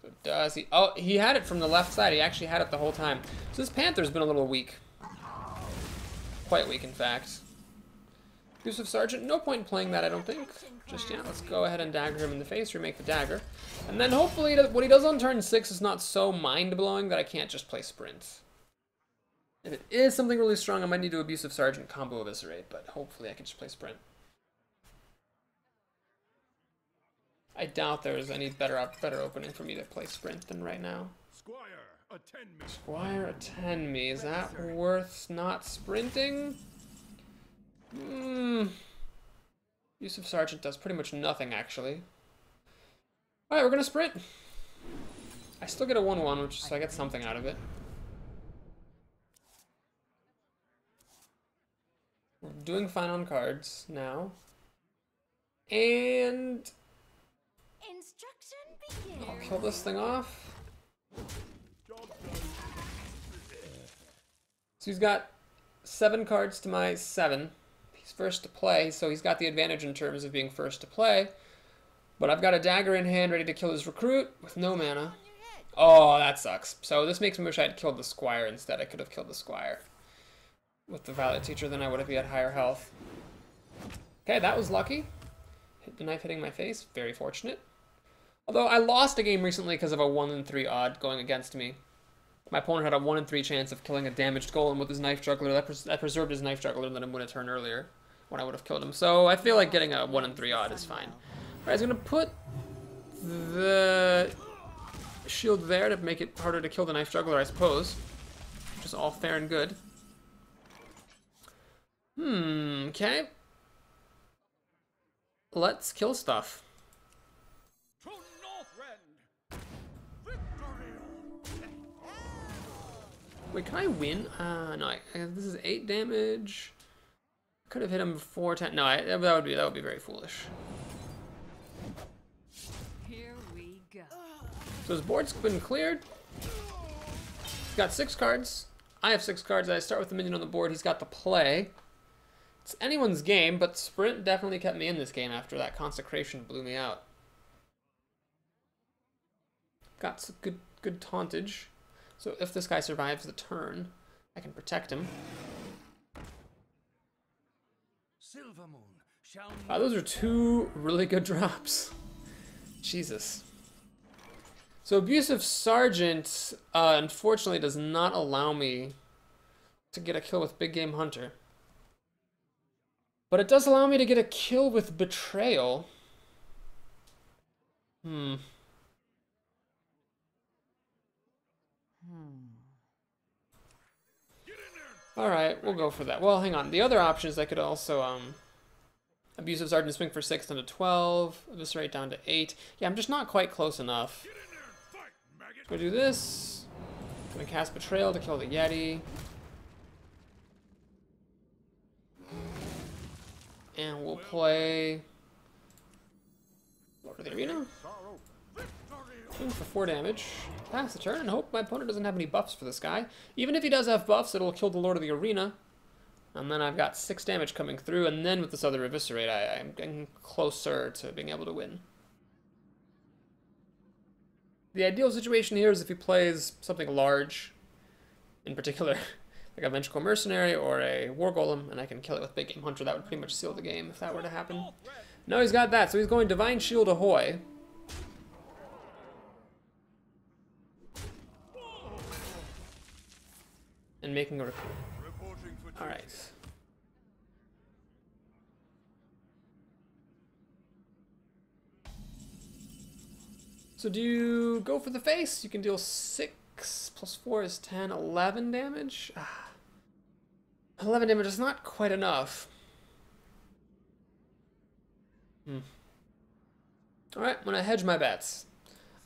So does he? Oh, he had it from the left side. He actually had it the whole time. So this Panther's been a little weak. Quite weak, in fact. Use of Sergeant. No point in playing that, I don't think. Just, yeah, let's go ahead and dagger him in the face, remake the dagger. And then hopefully what he does on turn 6 is not so mind-blowing that I can't just play Sprint. If it is something really strong, I might need to Abusive Sergeant combo Eviscerate, but hopefully I can just play Sprint. I doubt there's any better opening for me to play Sprint than right now. Squire, attend me. Squire, attend me. Is that worth not sprinting? Abusive Sergeant does pretty much nothing, actually. Alright, we're gonna sprint. I still get a 1-1, which so I get something out of it. We're doing fine on cards now. And Instruction begins. I'll kill this thing off. So he's got 7 cards to my 7. He's first to play, so he's got the advantage in terms of being first to play. But I've got a dagger in hand ready to kill his recruit with no mana. Oh, that sucks. So this makes me wish I had killed the Squire instead. I could have killed the Squire with the Violet Teacher, then I would have had higher health. Okay, that was lucky. Hit the knife hitting my face. Very fortunate. Although I lost a game recently because of a 1-in-3 odd going against me. My opponent had a 1-in-3 chance of killing a damaged golem with his Knife Juggler. That preserved his Knife Juggler and then I'm going to turn earlier when I would have killed him. So I feel like getting a 1-in-3 odd is fine. Alright, I'm going to put the shield there to make it harder to kill the Knife Juggler, I suppose. Which is all fair and good. Okay. Let's kill stuff. To Northrend. Victory. Wait, can I win? No, this is 8 damage. Could have hit him before 10. No, that would be very foolish. Here we go. So his board's been cleared. He's got 6 cards. I have 6 cards. I start with the minion on the board. He's got the play. It's anyone's game, but Sprint definitely kept me in this game after that Consecration blew me out. Got some good tauntage. So if this guy survives the turn, I can protect him. Silver moon shall Those are 2 really good drops. Jesus. So Abusive Sergeant, unfortunately, does not allow me to get a kill with Big Game Hunter. But it does allow me to get a kill with Betrayal. Alright, we'll go for that. Well, hang on. The other option is I could also, Abusive Sergeant swing for 6 down to 12. Eviscerate down to 8. Yeah, I'm just not quite close enough. Go do this. Gonna cast Betrayal to kill the Yeti. And we'll play Lord of the Arena. Swing for 4 damage. Pass the turn and hope my opponent doesn't have any buffs for this guy. Even if he does have buffs, it'll kill the Lord of the Arena. And then I've got 6 damage coming through, and then with this other Eviscerate, I'm getting closer to being able to win. The ideal situation here is if he plays something large, in particular, like a Vengeful Mercenary or a War Golem, and I can kill it with Big Game Hunter. That would pretty much seal the game if that were to happen. No, he's got that, so he's going Divine Shield Ahoy. And making a recruit. Alright. So do you go for the face? You can deal 6 plus 4 is 10, 11 damage? 11 damage is not quite enough. Alright, I'm gonna hedge my bets.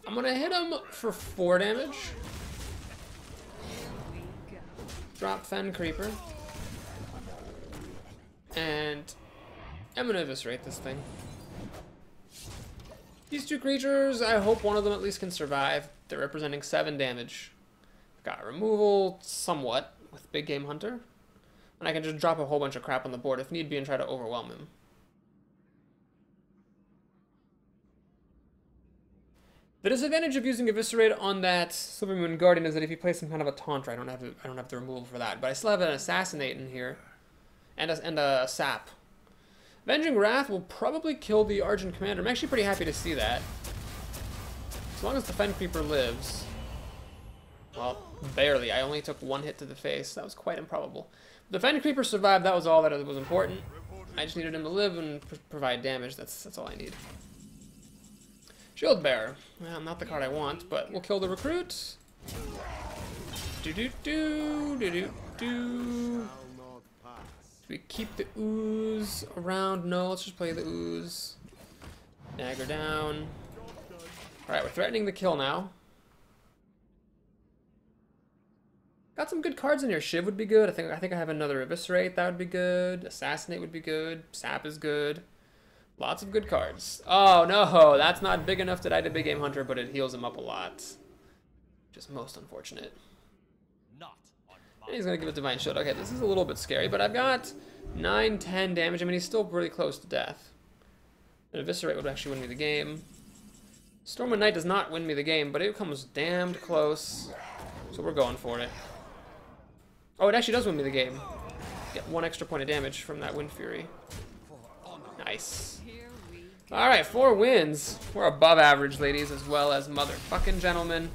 I'm gonna hit him for 4 damage. Drop Fen Creeper. And I'm gonna eviscerate this thing. These 2 creatures, I hope one of them at least can survive. They're representing 7 damage. I've got removal somewhat with Big Game Hunter. And I can just drop a whole bunch of crap on the board if need be and try to overwhelm him. The disadvantage of using Eviscerate on that Silvermoon Guardian is that if you play some kind of a Taunt, I don't have the removal for that. But I still have an Assassinate in here. And a Sap. Avenging Wrath will probably kill the Argent Commander. I'm actually pretty happy to see that. As long as the Fen Creeper lives. Well, barely. I only took one hit to the face. That was quite improbable. The Fen Creeper survived. That was all that was important. I just needed him to live and provide damage. That's all I need. Shield Bearer. Well, not the card I want, but we'll kill the recruit. Do. We keep the ooze around. No, let's just play the ooze. Dagger down. Alright, we're threatening the kill now. Got some good cards in here. Shiv would be good. I think I have another Eviscerate. That would be good. Assassinate would be good. Sap is good. Lots of good cards. Oh, no. That's not big enough to die to Big Game Hunter, but it heals him up a lot. Just most unfortunate. And he's going to give it Divine Shield. Okay, this is a little bit scary, but I've got 9, 10 damage. I mean, he's still pretty close to death. An Eviscerate would actually win me the game. Stormwind Knight does not win me the game, but it comes damned close. So we're going for it. Oh, it actually does win me the game. Get 1 extra point of damage from that Wind Fury. Nice. Alright, 4 wins. We're above average, ladies, as well as motherfucking gentlemen.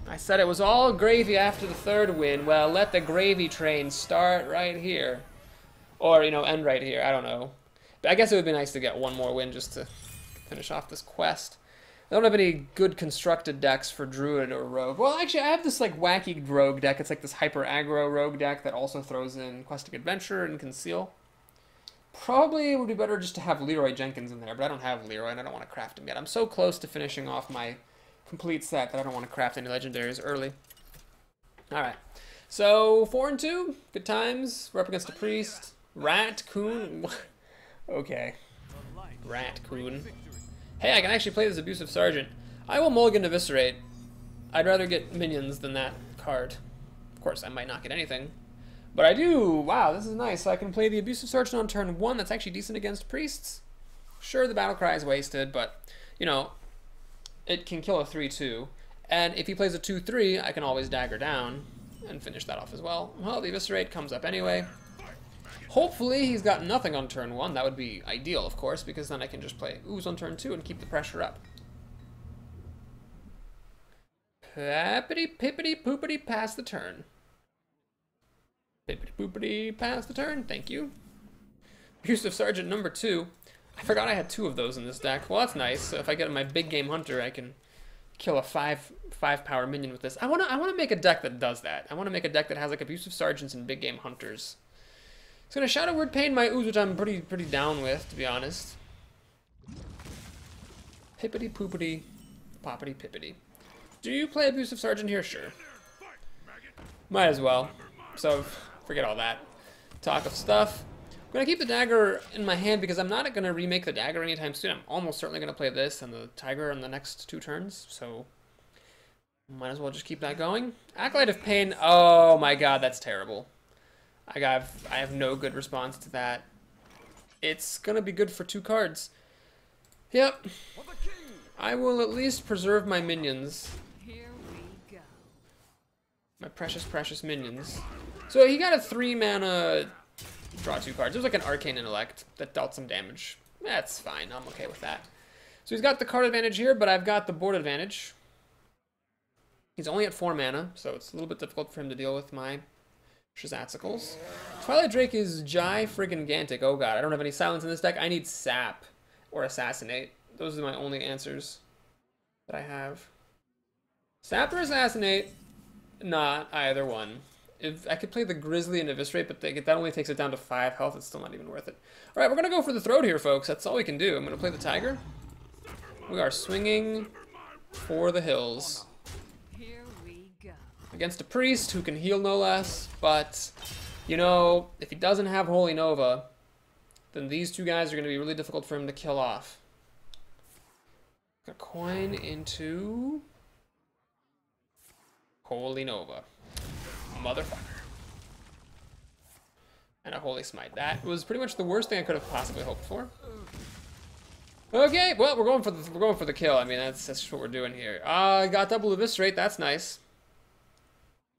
I said it was all gravy after the 3rd win. Well, let the gravy train start right here. Or, you know, end right here. I don't know. But I guess it would be nice to get 1 more win just to finish off this quest. I don't have any good constructed decks for Druid or Rogue. Well, actually, I have this, like, wacky Rogue deck. It's like this hyper-aggro Rogue deck that also throws in Questing Adventure and Conceal. Probably it would be better just to have Leroy Jenkins in there, but I don't have Leroy and I don't want to craft him yet. I'm so close to finishing off my complete set that I don't want to craft any legendaries early. Alright. So, 4 and 2. Good times. We're up against a Priest. Rat-coon. Okay. Rat-coon. Hey, I can actually play this Abusive Sergeant. I will mulligan Eviscerate. I'd rather get minions than that card. Of course, I might not get anything. But I do! Wow, this is nice. So I can play the Abusive Sergeant on turn 1. That's actually decent against Priests. Sure, the Battle Cry is wasted, but, you know, it can kill a 3-2. And if he plays a 2-3, I can always dagger down and finish that off as well. Well, the Eviscerate comes up anyway. Hopefully he's got nothing on turn 1. That would be ideal, of course, because then I can just play Ooze on turn 2 and keep the pressure up. Pappity pippity poopity pass the turn. Pippity poopity pass the turn. Thank you. Abusive Sergeant number 2. I forgot I had 2 of those in this deck. Well, that's nice. So if I get my Big Game Hunter, I can kill a 5 power minion with this. I wanna make a deck that does that. I wanna make a deck that has like Abusive Sergeants and Big Game Hunters. It's gonna Shadow Word Pain my Ooze, which I'm pretty down with, to be honest. Pippity poopity, poppity pippity. Do you play Abusive Sergeant here? Sure. Might as well. So forget all that talk of stuff. I'm gonna keep the dagger in my hand because I'm not gonna remake the dagger anytime soon. I'm almost certainly gonna play this and the tiger in the next 2 turns. So might as well just keep that going. Acolyte of Pain. Oh my god, that's terrible. I have no good response to that. It's gonna be good for 2 cards. Yep. I will at least preserve my minions. Here we go. My precious, precious minions. So he got a 3 mana draw 2 cards. It was like an Arcane Intellect that dealt some damage. That's fine. I'm okay with that. So he's got the card advantage here, but I've got the board advantage. He's only at 4 mana, so it's a little bit difficult for him to deal with my Shazatzicles. Twilight Drake is Jai friggin' Gantic. Oh god, I don't have any silence in this deck. I need Sap or Assassinate. Those are my only answers that I have. Sap or Assassinate? Not either one. If I could play the Grizzly and Eviscerate, but that only takes it down to 5 health. It's still not even worth it. Alright, we're going to go for the throat here, folks. That's all we can do. I'm going to play the Tiger. We are swinging for the hills. Here we go. Against a Priest who can heal no less, but, you know, if he doesn't have Holy Nova, then these 2 guys are going to be really difficult for him to kill off. A coin into Holy Nova. Motherfucker. And a Holy Smite. That was pretty much the worst thing I could have possibly hoped for. Okay, well, we're going for the kill. I mean, that's just what we're doing here. I got double Eviscerate. That's nice.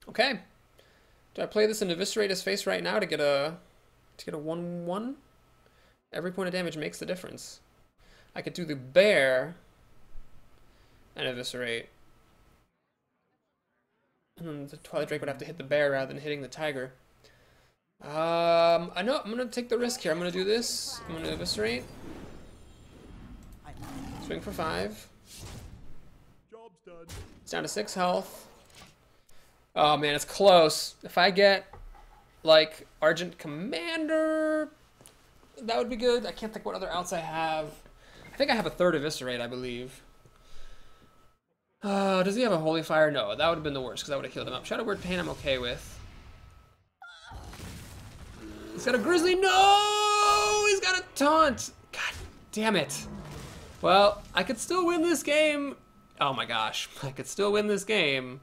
Okay. Do I play this and Eviscerate his face right now to get a 1/1? Every point of damage makes the difference. I could do the bear and Eviscerate. And then the Twilight Drake would have to hit the bear rather than hitting the tiger. I know I'm gonna take the risk here. I'm gonna do this. I'm gonna eviscerate. Swing for 5. Job's done. It's down to 6 health. Oh man, it's close. If I get like Argent Commander, that would be good. I can't think what other outs I have. I think I have a 3rd eviscerate, I believe. Does he have a Holy Fire? No, that would have been the worst because I would have killed him up. Shadow Word Pain I'm okay with. He's got a Grizzly. No! He's got a Taunt. God damn it. Well, I could still win this game. Oh my gosh. I could still win this game.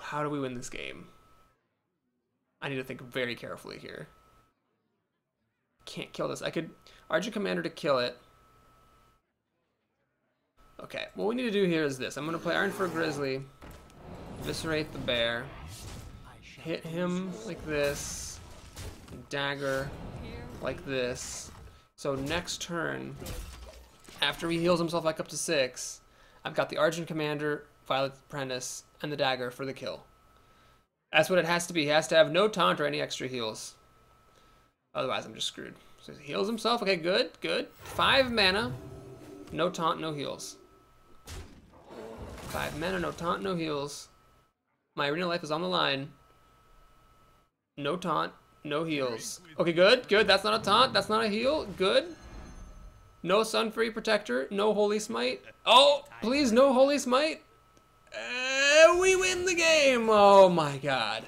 How do we win this game? I need to think very carefully here. Can't kill this. I could Argent Commander to kill it. Okay, what we need to do here is this. I'm going to play Iron Fur Grizzly. Eviscerate the bear. Hit him like this. And dagger like this. So next turn, after he heals himself back up to 6, I've got the Argent Commander, Violet Apprentice, and the dagger for the kill. That's what it has to be. He has to have no taunt or any extra heals. Otherwise, I'm just screwed. So he heals himself. Okay, good, good. 5 mana. No taunt, no heals. 5 mana, no taunt, no heals. My arena life is on the line. No taunt, no heals. Okay, good, good. That's not a taunt. That's not a heal. Good. No Sun Fury Protector. No Holy Smite. Oh, please, no Holy Smite. We win the game. Oh my god.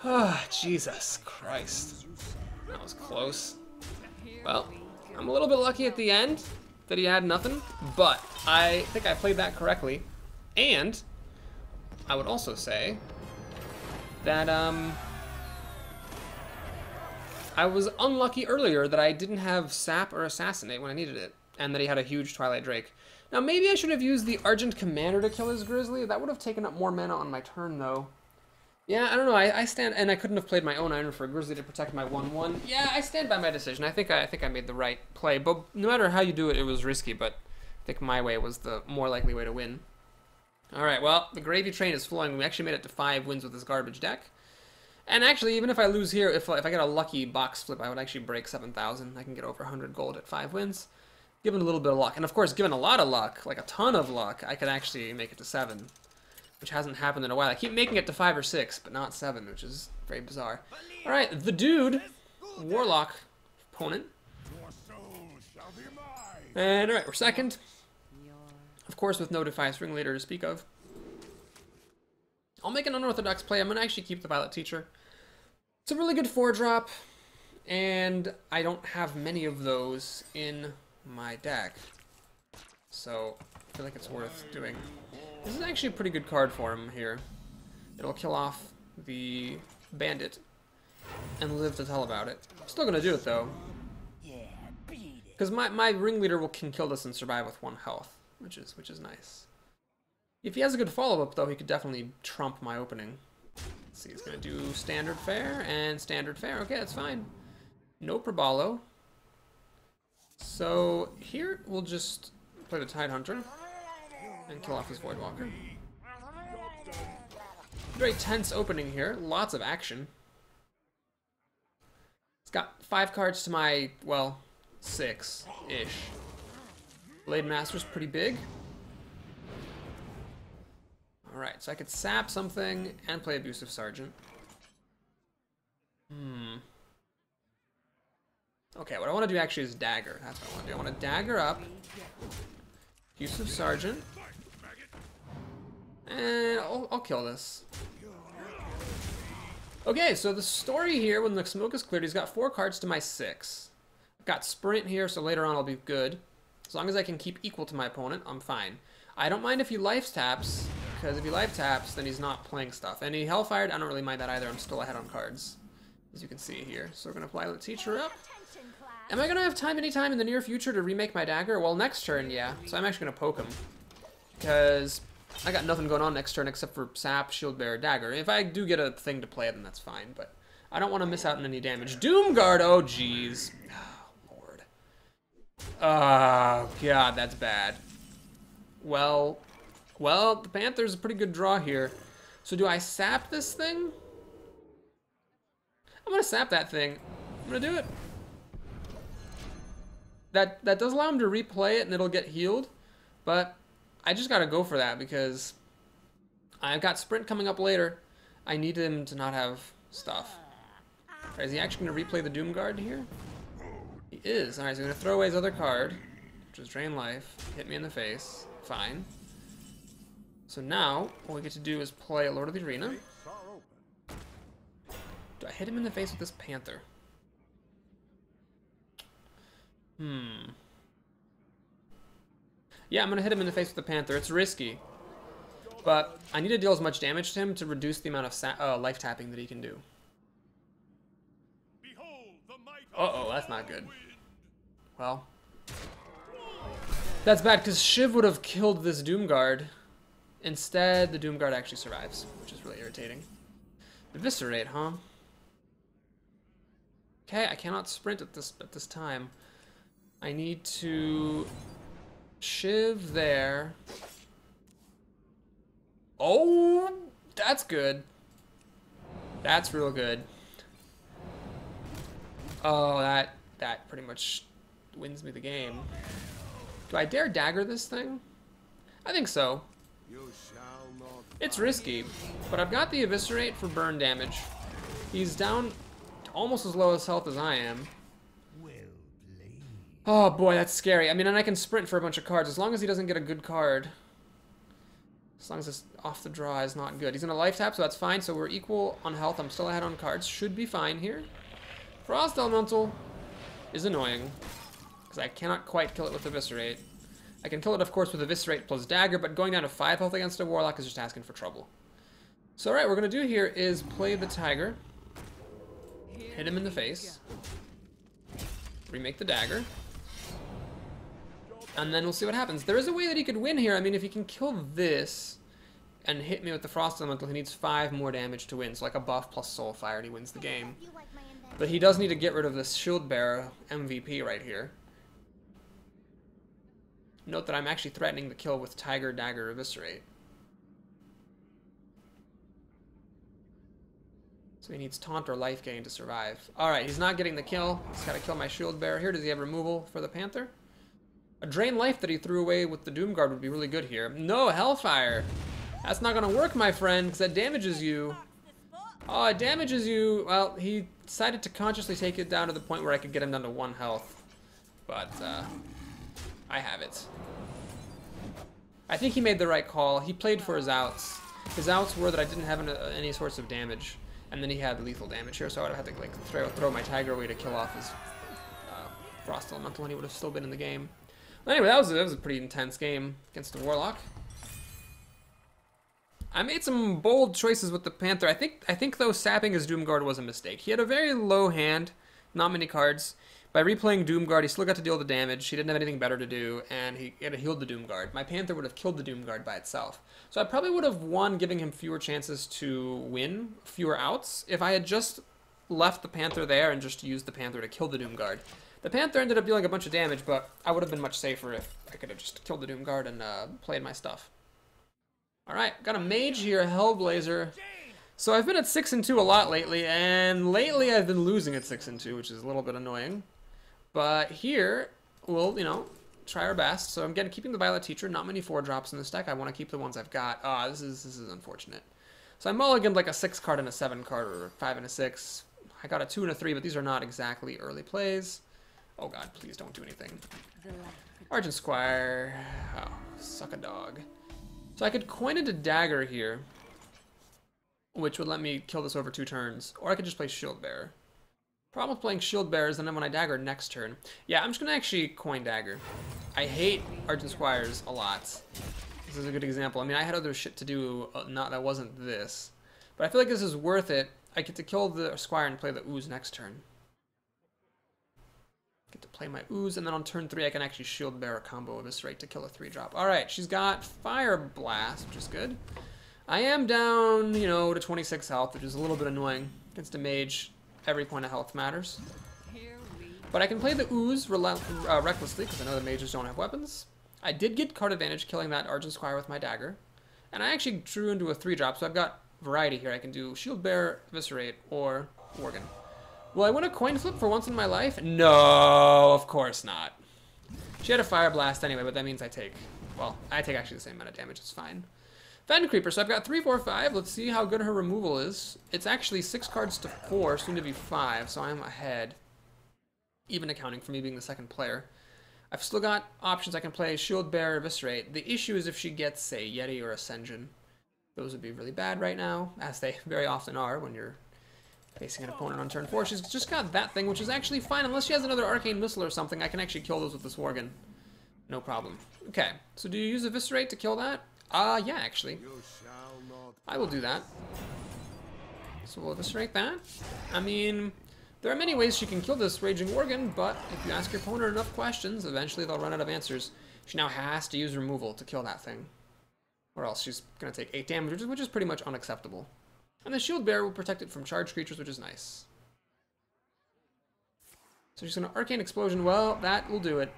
Oh, Jesus Christ. That was close. Well, I'm a little bit lucky at the end that he had nothing, but I think I played that correctly. And I would also say that I was unlucky earlier that I didn't have Sap or Assassinate when I needed it, and that he had a huge Twilight Drake. Now maybe I should have used the Argent Commander to kill his Grizzly. That would have taken up more mana on my turn though. Yeah, I don't know. I stand, and I couldn't have played my own Iron for a Grizzly to protect my 1/1. Yeah, I stand by my decision. I think I made the right play. But no matter how you do it, it was risky. But I think my way was the more likely way to win. All right. Well, the gravy train is flowing. We actually made it to 5 wins with this garbage deck. And actually, even if I lose here, if I get a lucky box flip, I would actually break 7,000. I can get over 100 gold at 5 wins. Given a little bit of luck, and of course, given a lot of luck, like a ton of luck, I could actually make it to 7. Which hasn't happened in a while. I keep making it to 5 or 6, but not 7, which is very bizarre. Alright, the dude, Warlock opponent. And alright, we're second. Of course, with no Defiance Ringleader to speak of. I'll make an unorthodox play. I'm going to actually keep the Violet Teacher. It's a really good 4-drop, and I don't have many of those in my deck. So, I feel like it's worth doing. This is actually a pretty good card for him here. It'll kill off the bandit and live to tell about it. I'm still gonna do it though. Because my ringleader can kill this and survive with 1 health, which is nice. If he has a good follow-up though, he could definitely trump my opening. Let's see, he's gonna do standard fair and standard fair. Okay, that's fine. No Probalo. So here we'll just play the Tidehunter and kill off his Voidwalker. Very tense opening here. Lots of action. It's got 5 cards to my, well, 6-ish. Blade Master's pretty big. Alright, so I could sap something and play Abusive Sergeant. Okay, what I want to do actually is dagger. That's what I want to do. I want to dagger up. Abusive Sergeant. And I'll kill this. Okay, so the story here, when the smoke is cleared, he's got 4 cards to my 6. I've got Sprint here, so later on I'll be good. As long as I can keep equal to my opponent, I'm fine. I don't mind if he life taps, because if he life taps, then he's not playing stuff. And he Hellfired, I don't really mind that either. I'm still ahead on cards, as you can see here. So we're going to apply the Teacher up. Am I going to have time anytime in the near future to remake my dagger? Well, next turn, yeah. So I'm actually going to poke him. Because I got nothing going on next turn except for Sap, Shield Bearer, Dagger. If I do get a thing to play, then that's fine. But I don't want to miss out on any damage. Doomguard! Oh, jeez. Oh, Lord. Oh, God, that's bad. Well, Well, the Panther's a pretty good draw here. So do I sap this thing? I'm gonna sap that thing. I'm gonna do it. That does allow him to replay it and it'll get healed, but I just gotta go for that because I've got sprint coming up later. I need him to not have stuff. Right, is he actually gonna replay the Doomguard here? He is. Alright, so he's gonna throw away his other card, which is drain life, hit me in the face. Fine. So now, what we get to do is play a Lord of the Arena. Do I hit him in the face with this Panther? Yeah, I'm gonna hit him in the face with the Panther. It's risky, but I need to deal as much damage to him to reduce the amount of life tapping that he can do. Uh-oh, that's not good. Well, that's bad because Shiv would have killed this Doomguard. Instead, the Doomguard actually survives, which is really irritating. Eviscerate, huh? Okay, I cannot sprint at this time. I need to Shiv there. Oh, that's good. That's real good. Oh, that pretty much wins me the game. Do I dare dagger this thing? I think so. It's risky, but I've got the Eviscerate for burn damage. He's down almost as low as health as I am. Oh boy, that's scary. I mean, and I can sprint for a bunch of cards as long as he doesn't get a good card. As long as it's off the draw is not good. He's gonna life tap, so that's fine. So we're equal on health. I'm still ahead on cards. Should be fine here. Frost Elemental is annoying because I cannot quite kill it with Eviscerate. I can kill it, of course, with Eviscerate plus Dagger, but going down to 5 health against a Warlock is just asking for trouble. So, alright, what we're going to do here is play the Tiger. Hit him in the face. Remake the Dagger. And then we'll see what happens. There is a way that he could win here. I mean, if he can kill this and hit me with the Frost Elemental, he needs 5 more damage to win. So like a buff plus Soulfire and he wins the game. But he does need to get rid of this Shield Bearer MVP right here. Note that I'm actually threatening the kill with Tiger, Dagger, Eviscerate. So he needs Taunt or Life Gain to survive. Alright, he's not getting the kill. He's got to kill my Shield Bearer here. Does he have removal for the Panther? A Drain Life that he threw away with the Doomguard would be really good here. No, Hellfire! That's not going to work, my friend, because that damages you. Oh, it damages you. Well, he decided to consciously take it down to the point where I could get him down to 1 health. But, I have it. I think he made the right call. He played for his outs. His outs were that I didn't have any sorts of damage, and then he had lethal damage here, so I would have had to like throw my Tiger away to kill off his Frost Elemental, and he would have still been in the game. But anyway, that was a pretty intense game against the Warlock. I made some bold choices with the Panther. I think though sapping his Doomguard was a mistake. He had a very low hand, not many cards. By replaying Doomguard, he still got to deal the damage. He didn't have anything better to do, and he had healed the Doomguard. My Panther would have killed the Doomguard by itself. So I probably would have won, giving him fewer chances to win, fewer outs, if I had just left the Panther there and just used the Panther to kill the Doomguard. The Panther ended up dealing a bunch of damage, but I would have been much safer if I could have just killed the Doomguard and played my stuff. Alright, got a Mage here, Hellblazer. So I've been at 6-2 a lot lately, and lately I've been losing at 6-2, which is a little bit annoying. But here, we'll, you know, try our best. So I'm keeping the Violet Teacher. Not many 4-drops in this deck. I want to keep the ones I've got. Ah, this is unfortunate. So I mulliganed like a 6 card and a 7 card, or 5 and a 6. I got a 2 and a 3, but these are not exactly early plays. Oh god, please don't do anything. Argent Squire. Oh, suck a dog. So I could coin into Dagger here, which would let me kill this over 2 turns. Or I could just play Shield Bearer. Problem with playing Shield Bearers, and then when I Dagger next turn. Yeah, I'm just going to actually coin Dagger. I hate Argent Squires a lot. This is a good example. I mean, I had other shit to do, that wasn't this. But I feel like this is worth it. I get to kill the Squire and play the Ooze next turn. Get to play my Ooze, and then on turn 3 I can actually Shield Bearer combo Eviscerate to kill a 3-drop. Alright, she's got Fire Blast, which is good. I am down, you know, to 26 health, which is a little bit annoying. Against a Mage, every point of health matters. But I can play the Ooze recklessly, because I know the Mages don't have weapons. I did get card advantage killing that Argent Squire with my Dagger. And I actually drew into a 3-drop, so I've got variety here. I can do Shield Bearer, Eviscerate, or Worgen. Will I win a coin flip for once in my life? No, of course not. She had a Fire Blast anyway, but that means I take, well, I take actually the same amount of damage. It's fine. Fen Creeper, so I've got 3, 4, 5. Let's see how good her removal is. It's actually 6 cards to 4, soon to be 5, so I'm ahead. Even accounting for me being the second player. I've still got options. I can play Shield Bearer, Eviscerate. The issue is if she gets, say, Yeti or Ascension. Those would be really bad right now, as they very often are when you're facing an opponent on turn 4. She's just got that thing, which is actually fine. Unless she has another Arcane Missile or something, I can actually kill those with this Worgen. No problem. Okay, so do you use Eviscerate to kill that? Yeah, actually. I will do that. So we'll Eviscerate that. I mean, there are many ways she can kill this Raging Worgen, but if you ask your opponent enough questions, eventually they'll run out of answers. She now has to use removal to kill that thing. Or else she's going to take 8 damage, which is pretty much unacceptable. And the Shield Bearer will protect it from charged creatures, which is nice. So she's going to Arcane Explosion. Well, that will do it.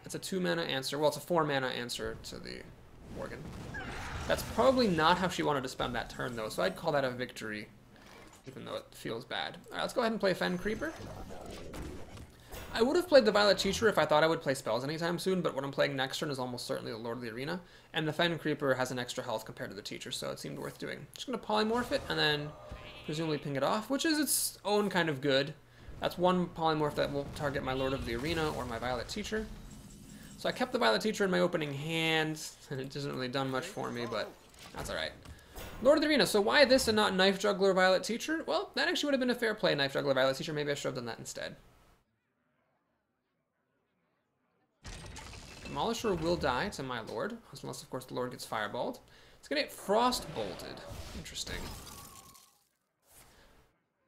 It's a 2-mana answer. Well, it's a 4-mana answer to the Worgen. That's probably not how she wanted to spend that turn, though, so I'd call that a victory, even though it feels bad. Alright, let's go ahead and play Fen Creeper. I would have played the Violet Teacher if I thought I would play spells anytime soon, but what I'm playing next turn is almost certainly the Lord of the Arena, and the Fen Creeper has an extra health compared to the Teacher, so it seemed worth doing. Just going to Polymorph it, and then presumably ping it off, which is its own kind of good. That's one Polymorph that will target my Lord of the Arena or my Violet Teacher. So I kept the Violet Teacher in my opening hand, and it hasn't really done much for me, but that's alright. Lord of the Arena, so why this and not Knife Juggler Violet Teacher? Well, that actually would have been a fair play, Knife Juggler Violet Teacher. Maybe I should have done that instead. Demolisher will die to my Lord, unless of course the Lord gets Fireballed. It's gonna get Frost Bolted. Interesting.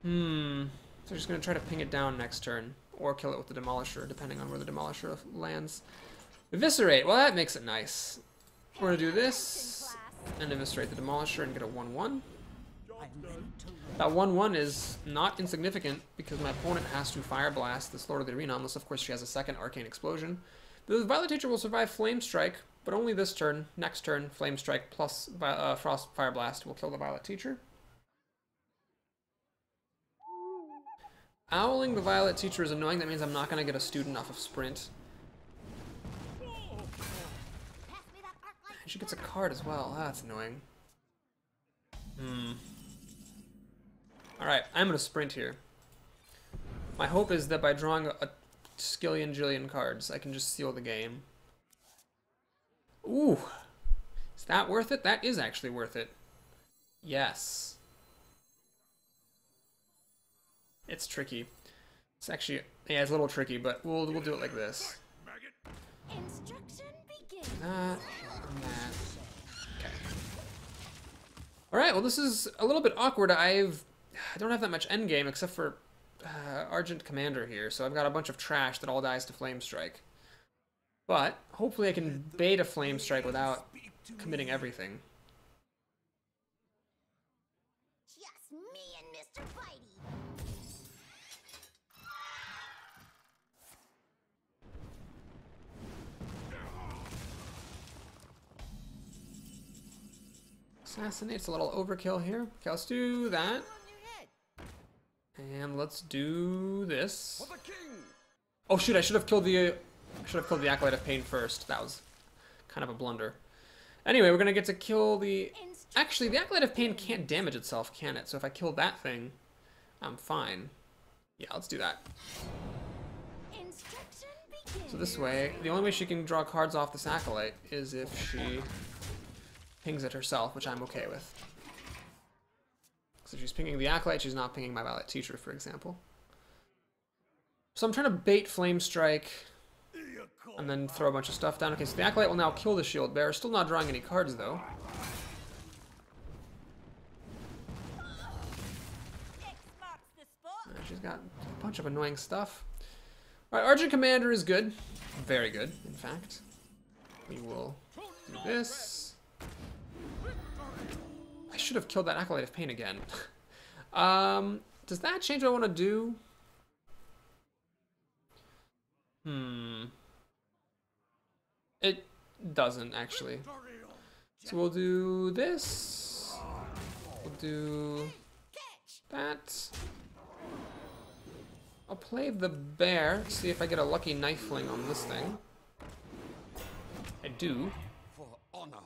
So just gonna try to ping it down next turn, or kill it with the Demolisher, depending on where the Demolisher lands. Eviscerate, well that makes it nice. We're gonna do this, and Eviscerate the Demolisher and get a 1-1. That 1-1 is not insignificant, because my opponent has to Fire Blast this Lord of the Arena, unless of course she has a second Arcane Explosion. The Violet Teacher will survive Flame Strike, but only this turn. Next turn, Flame Strike plus Frost Fire Blast will kill the Violet Teacher. Owling the Violet Teacher is annoying. That means I'm not going to get a student off of Sprint. She gets a card as well. That's annoying. Alright, I'm going to Sprint here. My hope is that by drawing a skillion-jillion cards, I can just seal the game. Ooh! Is that worth it? That is actually worth it. Yes. It's tricky. It's actually, yeah, it's a little tricky, but we'll do it like this. Instruction begins. That and that. Okay. Alright, well this is a little bit awkward. I don't have that much endgame except for Argent Commander here, so I've got a bunch of trash that all dies to Flame Strike. But hopefully I can bait a Flame Strike without committing everything. Just me and Mr. Whitey. Assassinate's a little overkill here. Okay, let's do that. And let's do this. Oh shoot, I should have killed the Acolyte of Pain first. That was kind of a blunder. Anyway, we're gonna get to kill the... Actually, the Acolyte of Pain can't damage itself, can it? So if I kill that thing, I'm fine. Yeah, let's do that. So this way, the only way she can draw cards off this Acolyte is if she pings it herself, which I'm okay with. So she's pinging the Acolyte, she's not pinging my Violet Teacher, for example. So I'm trying to bait Flame Strike and then throw a bunch of stuff down. Okay, so the Acolyte will now kill the Shield Bearer. Still not drawing any cards, though. She's got a bunch of annoying stuff. Alright, Argent Commander is good. Very good, in fact. We will do this. I should have killed that Acolyte of Pain again. Does that change what I want to do? It doesn't, actually. So we'll do this. We'll do that. I'll play the bear, see if I get a lucky knife fling on this thing. I do. For honor.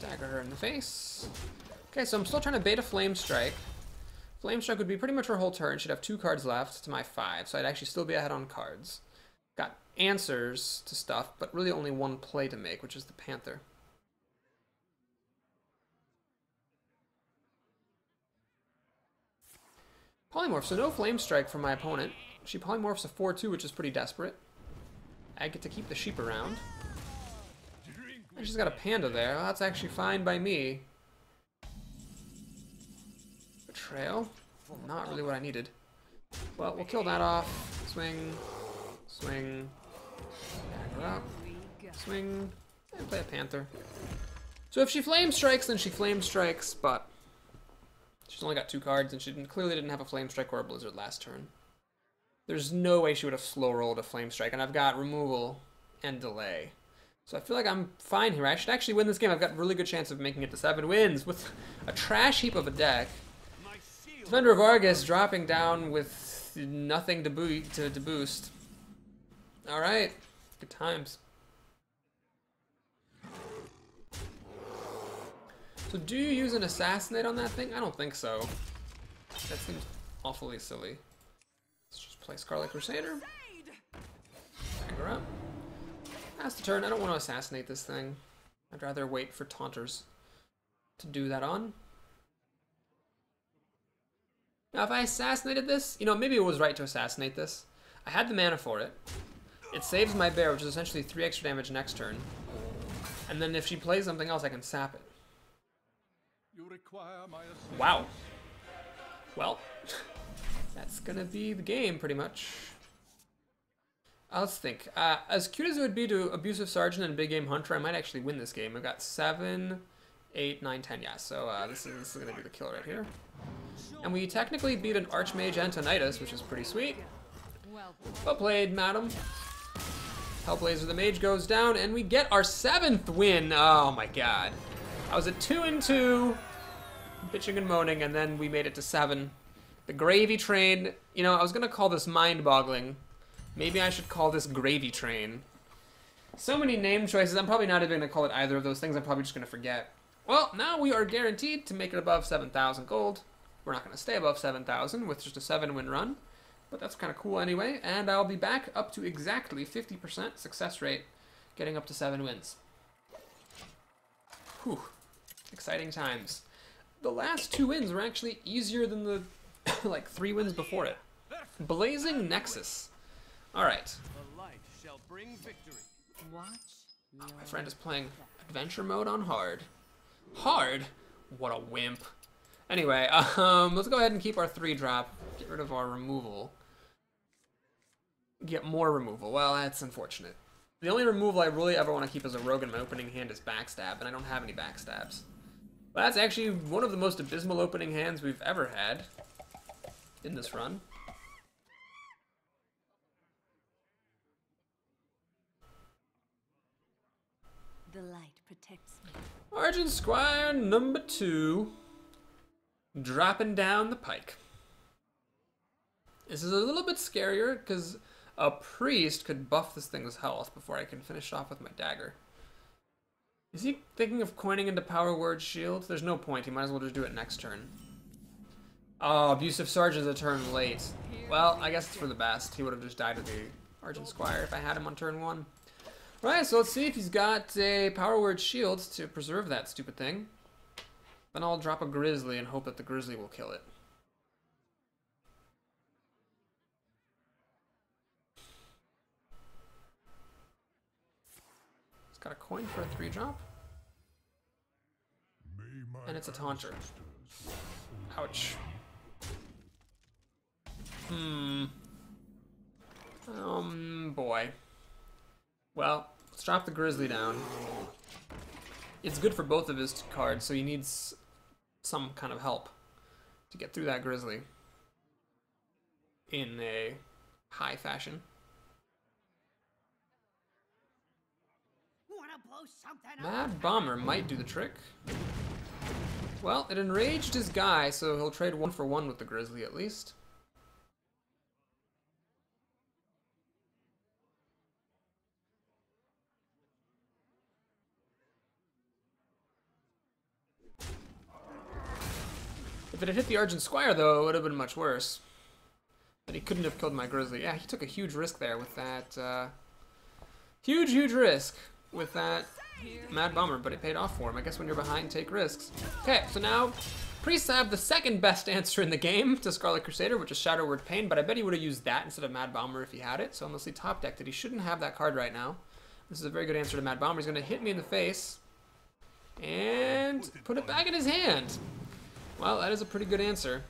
Dagger her in the face. Okay, so I'm still trying to bait a Flame Strike. Flame Strike would be pretty much her whole turn. She'd have 2 cards left to my 5, so I'd actually still be ahead on cards. Got answers to stuff, but really only one play to make, which is the Panther. Polymorph, so no Flame Strike from my opponent. She polymorphs a 4-2, which is pretty desperate. I get to keep the sheep around. And she's got a panda there. Well, that's actually fine by me. Betrayal. Not really what I needed. Well, we'll kill that off. Swing. Swing. Dagger up. Swing. And play a panther. So if she flame strikes, then she flame strikes, but she's only got 2 cards, and she clearly didn't have a flame strike or a blizzard last turn. There's no way she would have slow rolled a flame strike, and I've got removal and delay. So I feel like I'm fine here. I should actually win this game. I've got a really good chance of making it to 7 wins with a trash heap of a deck. Defender of Argus dropping down with nothing to boost. All right, good times. So do you use an assassinate on that thing? I don't think so. That seems awfully silly. Let's just play Scarlet Crusader. Drag her up. Pass the turn. I don't want to assassinate this thing. I'd rather wait for taunters to do that on. Now if I assassinated this, you know, maybe it was right to assassinate this. I had the mana for it. It saves my bear, which is essentially 3 extra damage next turn. And then if she plays something else, I can sap it. Wow. Well, that's gonna be the game, pretty much. Let's think. As cute as it would be to Abusive Sergeant and Big Game Hunter, I might actually win this game. I've got 7, 8, 9, 10. Yeah, so this is gonna be the kill right here. And we technically beat an Archmage Antonidas, which is pretty sweet. Well played, madam. Hellblazer the Mage goes down, and we get our 7th win. Oh my god. I was at 2-2, bitching and moaning, and then we made it to 7. The gravy train, you know, I was gonna call this mind-boggling. Maybe I should call this gravy train. So many name choices, I'm probably not even gonna call it either of those things, I'm probably just gonna forget. Well, now we are guaranteed to make it above 7,000 gold. We're not gonna stay above 7,000 with just a 7-win run, but that's kind of cool anyway, and I'll be back up to exactly 50% success rate, getting up to 7 wins. Whew. Exciting times. The last 2 wins were actually easier than the like 3 wins before it. Blazing Nexus. Alright. The light shall bring victory. My friend is playing adventure mode on hard. Hard? What a wimp. Anyway, let's go ahead and keep our 3-drop. Get rid of our removal. Get more removal. Well, that's unfortunate. The only removal I really ever want to keep as a rogue in my opening hand is backstab, and I don't have any backstabs. But that's actually one of the most abysmal opening hands we've ever had in this run. The light protects me. Argent Squire number 2. Dropping down the pike. This is a little bit scarier, because a priest could buff this thing's health before I can finish off with my dagger. Is he thinking of coining into Power Word Shield? There's no point, he might as well just do it next turn. Oh, Abusive Sergeant's a turn late. Well, I guess it's for the best. He would have just died to the Argent Squire if I had him on turn 1. Right, so let's see if he's got a Power Word Shield to preserve that stupid thing. Then I'll drop a Grizzly and hope that the Grizzly will kill it. It's got a coin for a 3-drop. And it's a taunter. Ouch. Boy. Well, let's drop the Grizzly down. It's good for both of his cards, so he needs some kind of help to get through that Grizzly in a high fashion. Wanna Mad Bomber might do the trick. Well, it enraged his guy, so he'll trade 1 for 1 with the Grizzly at least. If it had hit the Argent Squire, though, it would have been much worse. But he couldn't have killed my Grizzly. Yeah, he took a huge risk there with that, huge risk with that Mad Bomber, but it paid off for him. I guess when you're behind, take risks. Okay, so now, priests have the second best answer in the game to Scarlet Crusader, which is Shadow Word Pain, but I bet he would have used that instead of Mad Bomber if he had it, so unless he top decked it, he shouldn't have that card right now. This is a very good answer to Mad Bomber. He's going to hit me in the face and put it back in his hand. Well, that is a pretty good answer.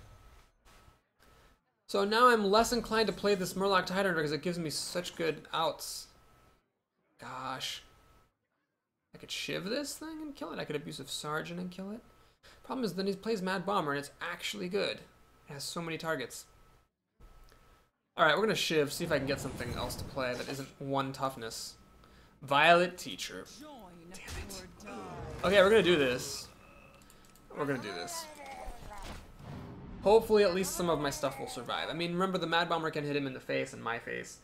So now I'm less inclined to play this Murloc Tidehunter because it gives me such good outs. Gosh. I could Shiv this thing and kill it. I could Abusive Sergeant and kill it. Problem is then he plays Mad Bomber and it's actually good. It has so many targets. Alright, we're going to Shiv, see if I can get something else to play that isn't 1 toughness. Violet Teacher. Damn it. Okay, we're going to do this. We're going to do this. Hopefully at least some of my stuff will survive. I mean, remember the Mad Bomber can hit him in the face and my face.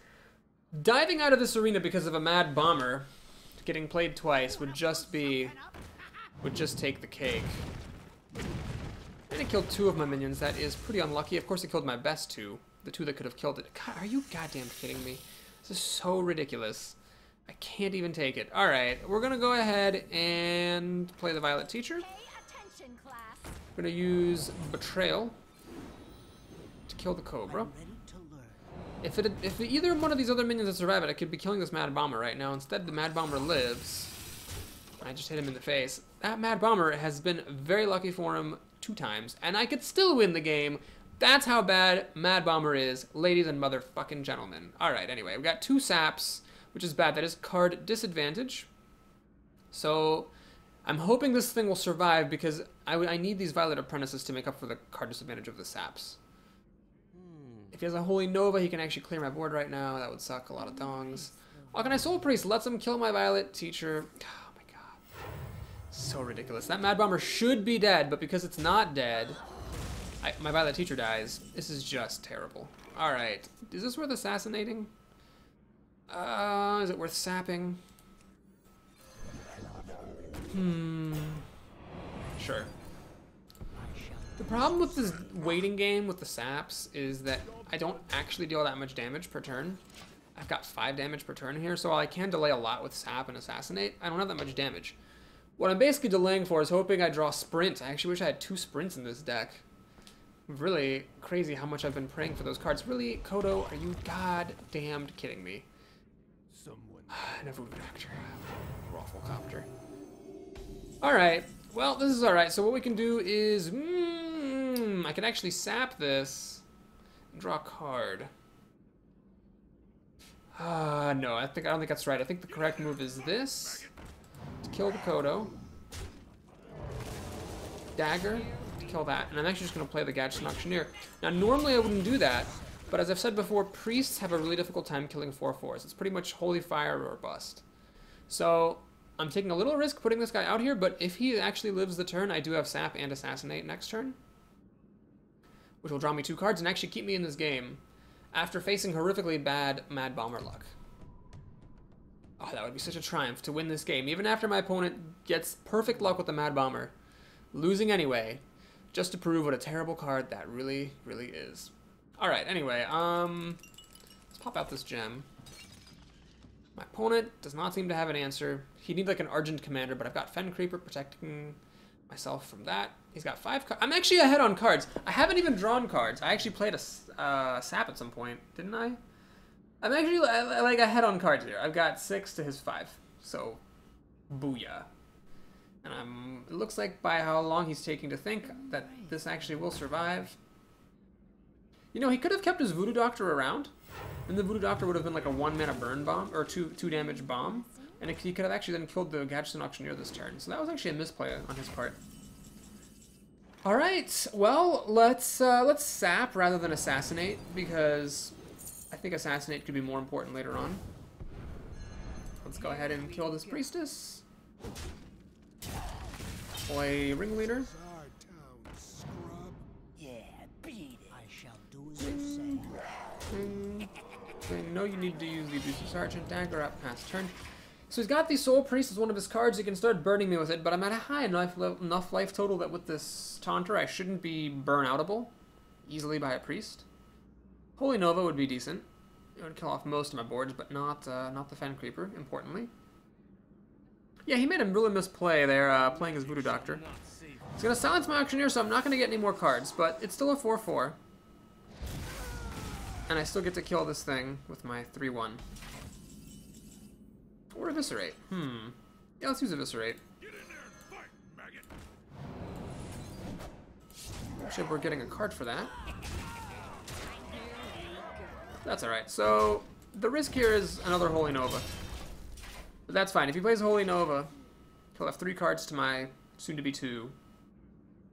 Diving out of this arena because of a Mad Bomber getting played twice would just take the cake. And it killed 2 of my minions. That is pretty unlucky. Of course it killed my best 2. The 2 that could have killed it. God, are you goddamn kidding me? This is so ridiculous. I can't even take it. Alright, we're gonna go ahead and play the Violet Teacher. We're gonna use Betrayal to kill the Cobra. If either one of these other minions had survived it, I could be killing this Mad Bomber right now. Instead, the Mad Bomber lives. I just hit him in the face. That Mad Bomber has been very lucky for him 2 times, and I could still win the game. That's how bad Mad Bomber is, ladies and motherfucking gentlemen. Alright, anyway, we got 2 saps, which is bad. That is card disadvantage. So I'm hoping this thing will survive because I need these Violet Apprentices to make up for the card disadvantage of the saps. If he has a Holy Nova, he can actually clear my board right now. That would suck a lot of dongs. Organized Soul Priest lets him kill my Violet Teacher. Oh my god. So ridiculous. That Mad Bomber should be dead, but because it's not dead, my Violet Teacher dies. This is just terrible. Alright. Is this worth assassinating? Is it worth sapping? Sure. The problem with this waiting game with the saps is that I don't actually deal that much damage per turn. I've got 5 damage per turn here, so while I can delay a lot with sap and assassinate, I don't have that much damage. What I'm basically delaying for is hoping I draw sprint. I actually wish I had 2 sprints in this deck. Really crazy how much I've been praying for those cards. Really, Kodo, are you goddamned kidding me? Someone. And a Voodoo Doctor. Rawful Copter. Alright, well, this is alright. So what we can do is... I can actually sap this and draw a card. No, I don't think that's right. I think the correct move is this. To kill the Kodo. Dagger. To kill that. And I'm actually just going to play the Gadsden Auctioneer. Now, normally I wouldn't do that. But as I've said before, priests have a really difficult time killing 4/4s. It's pretty much Holy Fire or bust. So I'm taking a little risk putting this guy out here, but if he actually lives the turn, I do have Sap and Assassinate next turn, which will draw me 2 cards and actually keep me in this game after facing horrifically bad Mad Bomber luck. Oh, that would be such a triumph to win this game, even after my opponent gets perfect luck with the Mad Bomber, losing anyway, just to prove what a terrible card that really, really is. Alright, anyway, let's pop out this gem. My opponent does not seem to have an answer. He needs like an Argent Commander, but I've got Fen Creeper protecting myself from that. He's got 5 cards. I'm actually ahead on cards. I haven't even drawn cards. I actually played a sap at some point, didn't I? I'm actually like ahead on cards here. I've got 6 to his 5, so booyah. And it looks like by how long he's taking to think that this actually will survive. You know, he could have kept his Voodoo Doctor around, and the Voodoo Doctor would have been like a 1-mana burn bomb, or 2 damage bomb, and he could have actually then killed the Gadsden Auctioneer this turn. So that was actually a misplay on his part. All right, well, let's sap rather than assassinate, because I think assassinate could be more important later on. Let's go ahead and kill this priestess. Play Ringleader. Our town, scrub. Yeah, beat it. I shall do as you say. Okay, no, you need to use the Abusive Sergeant. Dagger up past turn. So he's got the Soul Priest as one of his cards. He can start burning me with it, but I'm at a high enough life total that with this Taunter, I shouldn't be burn-outable easily by a Priest. Holy Nova would be decent. It would kill off most of my boards, but not the Fen Creeper, importantly. Yeah, he made a really misplay there, playing his Voodoo Doctor. He's going to silence my Auctioneer, so I'm not going to get any more cards, but it's still a 4-4. And I still get to kill this thing with my 3-1. Or Eviscerate. Yeah, let's use Eviscerate. Actually, we're getting a card for that. That's alright. So, the risk here is another Holy Nova. But that's fine. If he plays Holy Nova, he'll have 3 cards to my soon-to-be 2.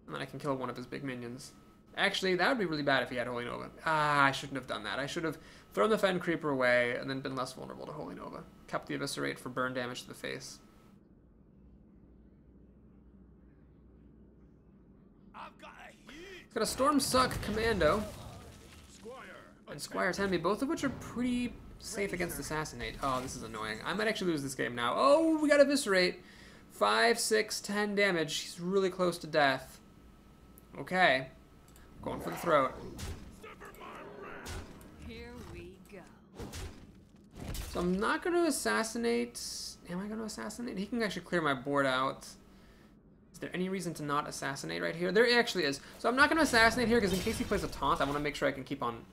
And then I can kill one of his big minions. Actually, that would be really bad if he had Holy Nova. Ah, I shouldn't have done that. I should have thrown the Fen Creeper away and then been less vulnerable to Holy Nova. Kept the Eviscerate for burn damage to the face. He's got a Storm Suck Commando. And Squire's Enemy, both of which are pretty safe against Assassinate. Oh, this is annoying. I might actually lose this game now. Oh, we got Eviscerate. 5, 6, 10 damage. He's really close to death. Okay. Going for the throat. Here we go. So I'm not going to assassinate. Am I going to assassinate? He can actually clear my board out. Is there any reason to not assassinate right here? There actually is. So I'm not going to assassinate here because in case he plays a taunt, I want to make sure I can keep on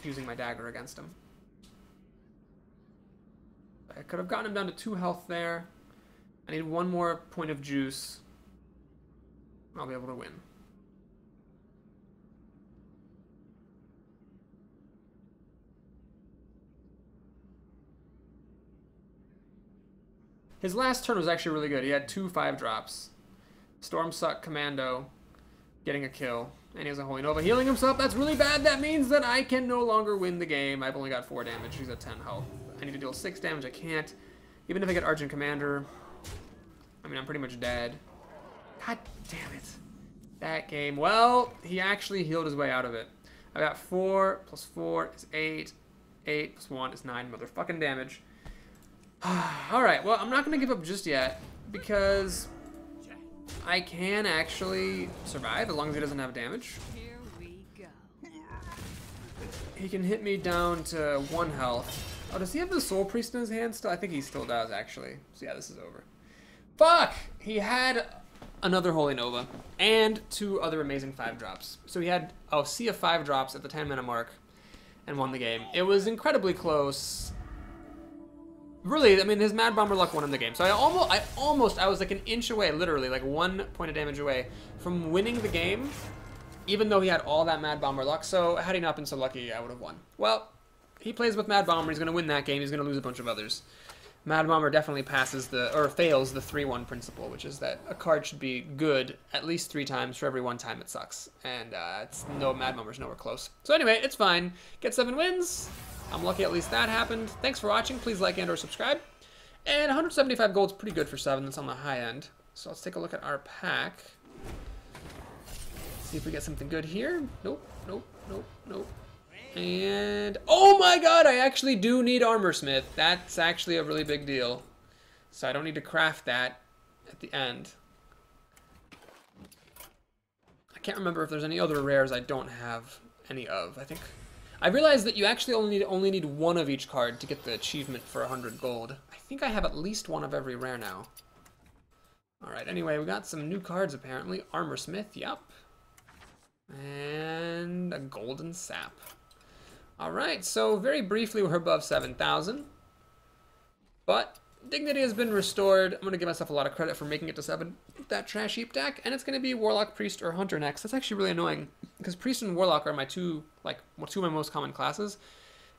using my dagger against him. I could have gotten him down to 2 health there. I need 1 more point of juice. I'll be able to win. His last turn was actually really good. He had 2 5-drops. Storm Suck Commando, getting a kill. And he has a Holy Nova healing himself. That's really bad. That means that I can no longer win the game. I've only got 4 damage. He's at 10 health. I need to deal 6 damage. I can't. Even if I get Argent Commander, I mean, I'm pretty much dead. God damn it. That game. Well, he actually healed his way out of it. I got 4 plus 4 is 8. 8 plus 1 is 9 motherfucking damage. Alright, well, I'm not going to give up just yet because I can actually survive as long as he doesn't have damage. Here we go. He can hit me down to 1 health. Oh, does he have the Soul Priest in his hand still? I think he still does, actually. So yeah, this is over. Fuck! He had another Holy Nova and 2 other amazing 5-drops. So he had a sea of 5-drops at the 10-minute mark and won the game. It was incredibly close. Really, I mean, his Mad Bomber luck won him the game. So I was like an inch away, literally, like 1 point of damage away from winning the game, even though he had all that Mad Bomber luck. So had he not been so lucky, I would have won. Well, he plays with Mad Bomber. He's going to win that game. He's going to lose a bunch of others. Mad Bomber definitely fails the 3-1 principle, which is that a card should be good at least 3 times for every 1 time it sucks. And Mad Bomber's nowhere close. So anyway, it's fine. Get 7 wins. I'm lucky at least that happened. Thanks for watching. Please like and or subscribe. And 175 gold's pretty good for 7. That's on the high end. So let's take a look at our pack. See if we get something good here. Nope, nope, nope, nope. And, oh my god, I actually do need Armor Smith. That's actually a really big deal. So I don't need to craft that at the end. I can't remember if there's any other rares I don't have any of. I realized that you actually only need 1 of each card to get the achievement for 100 gold. I think I have at least 1 of every rare now. Alright, anyway, we got some new cards apparently. Armor Smith, yep. And a Golden Sap. Alright, so very briefly we're above 7,000. But dignity has been restored. I'm going to give myself a lot of credit for making it to 7 with that Trash Heap deck. And it's going to be Warlock, Priest, or Hunter next. That's actually really annoying, because Priest and Warlock are my two of my most common classes.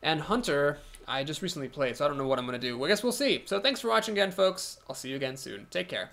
And Hunter, I just recently played, so I don't know what I'm going to do. Well, I guess we'll see. So thanks for watching again, folks. I'll see you again soon. Take care.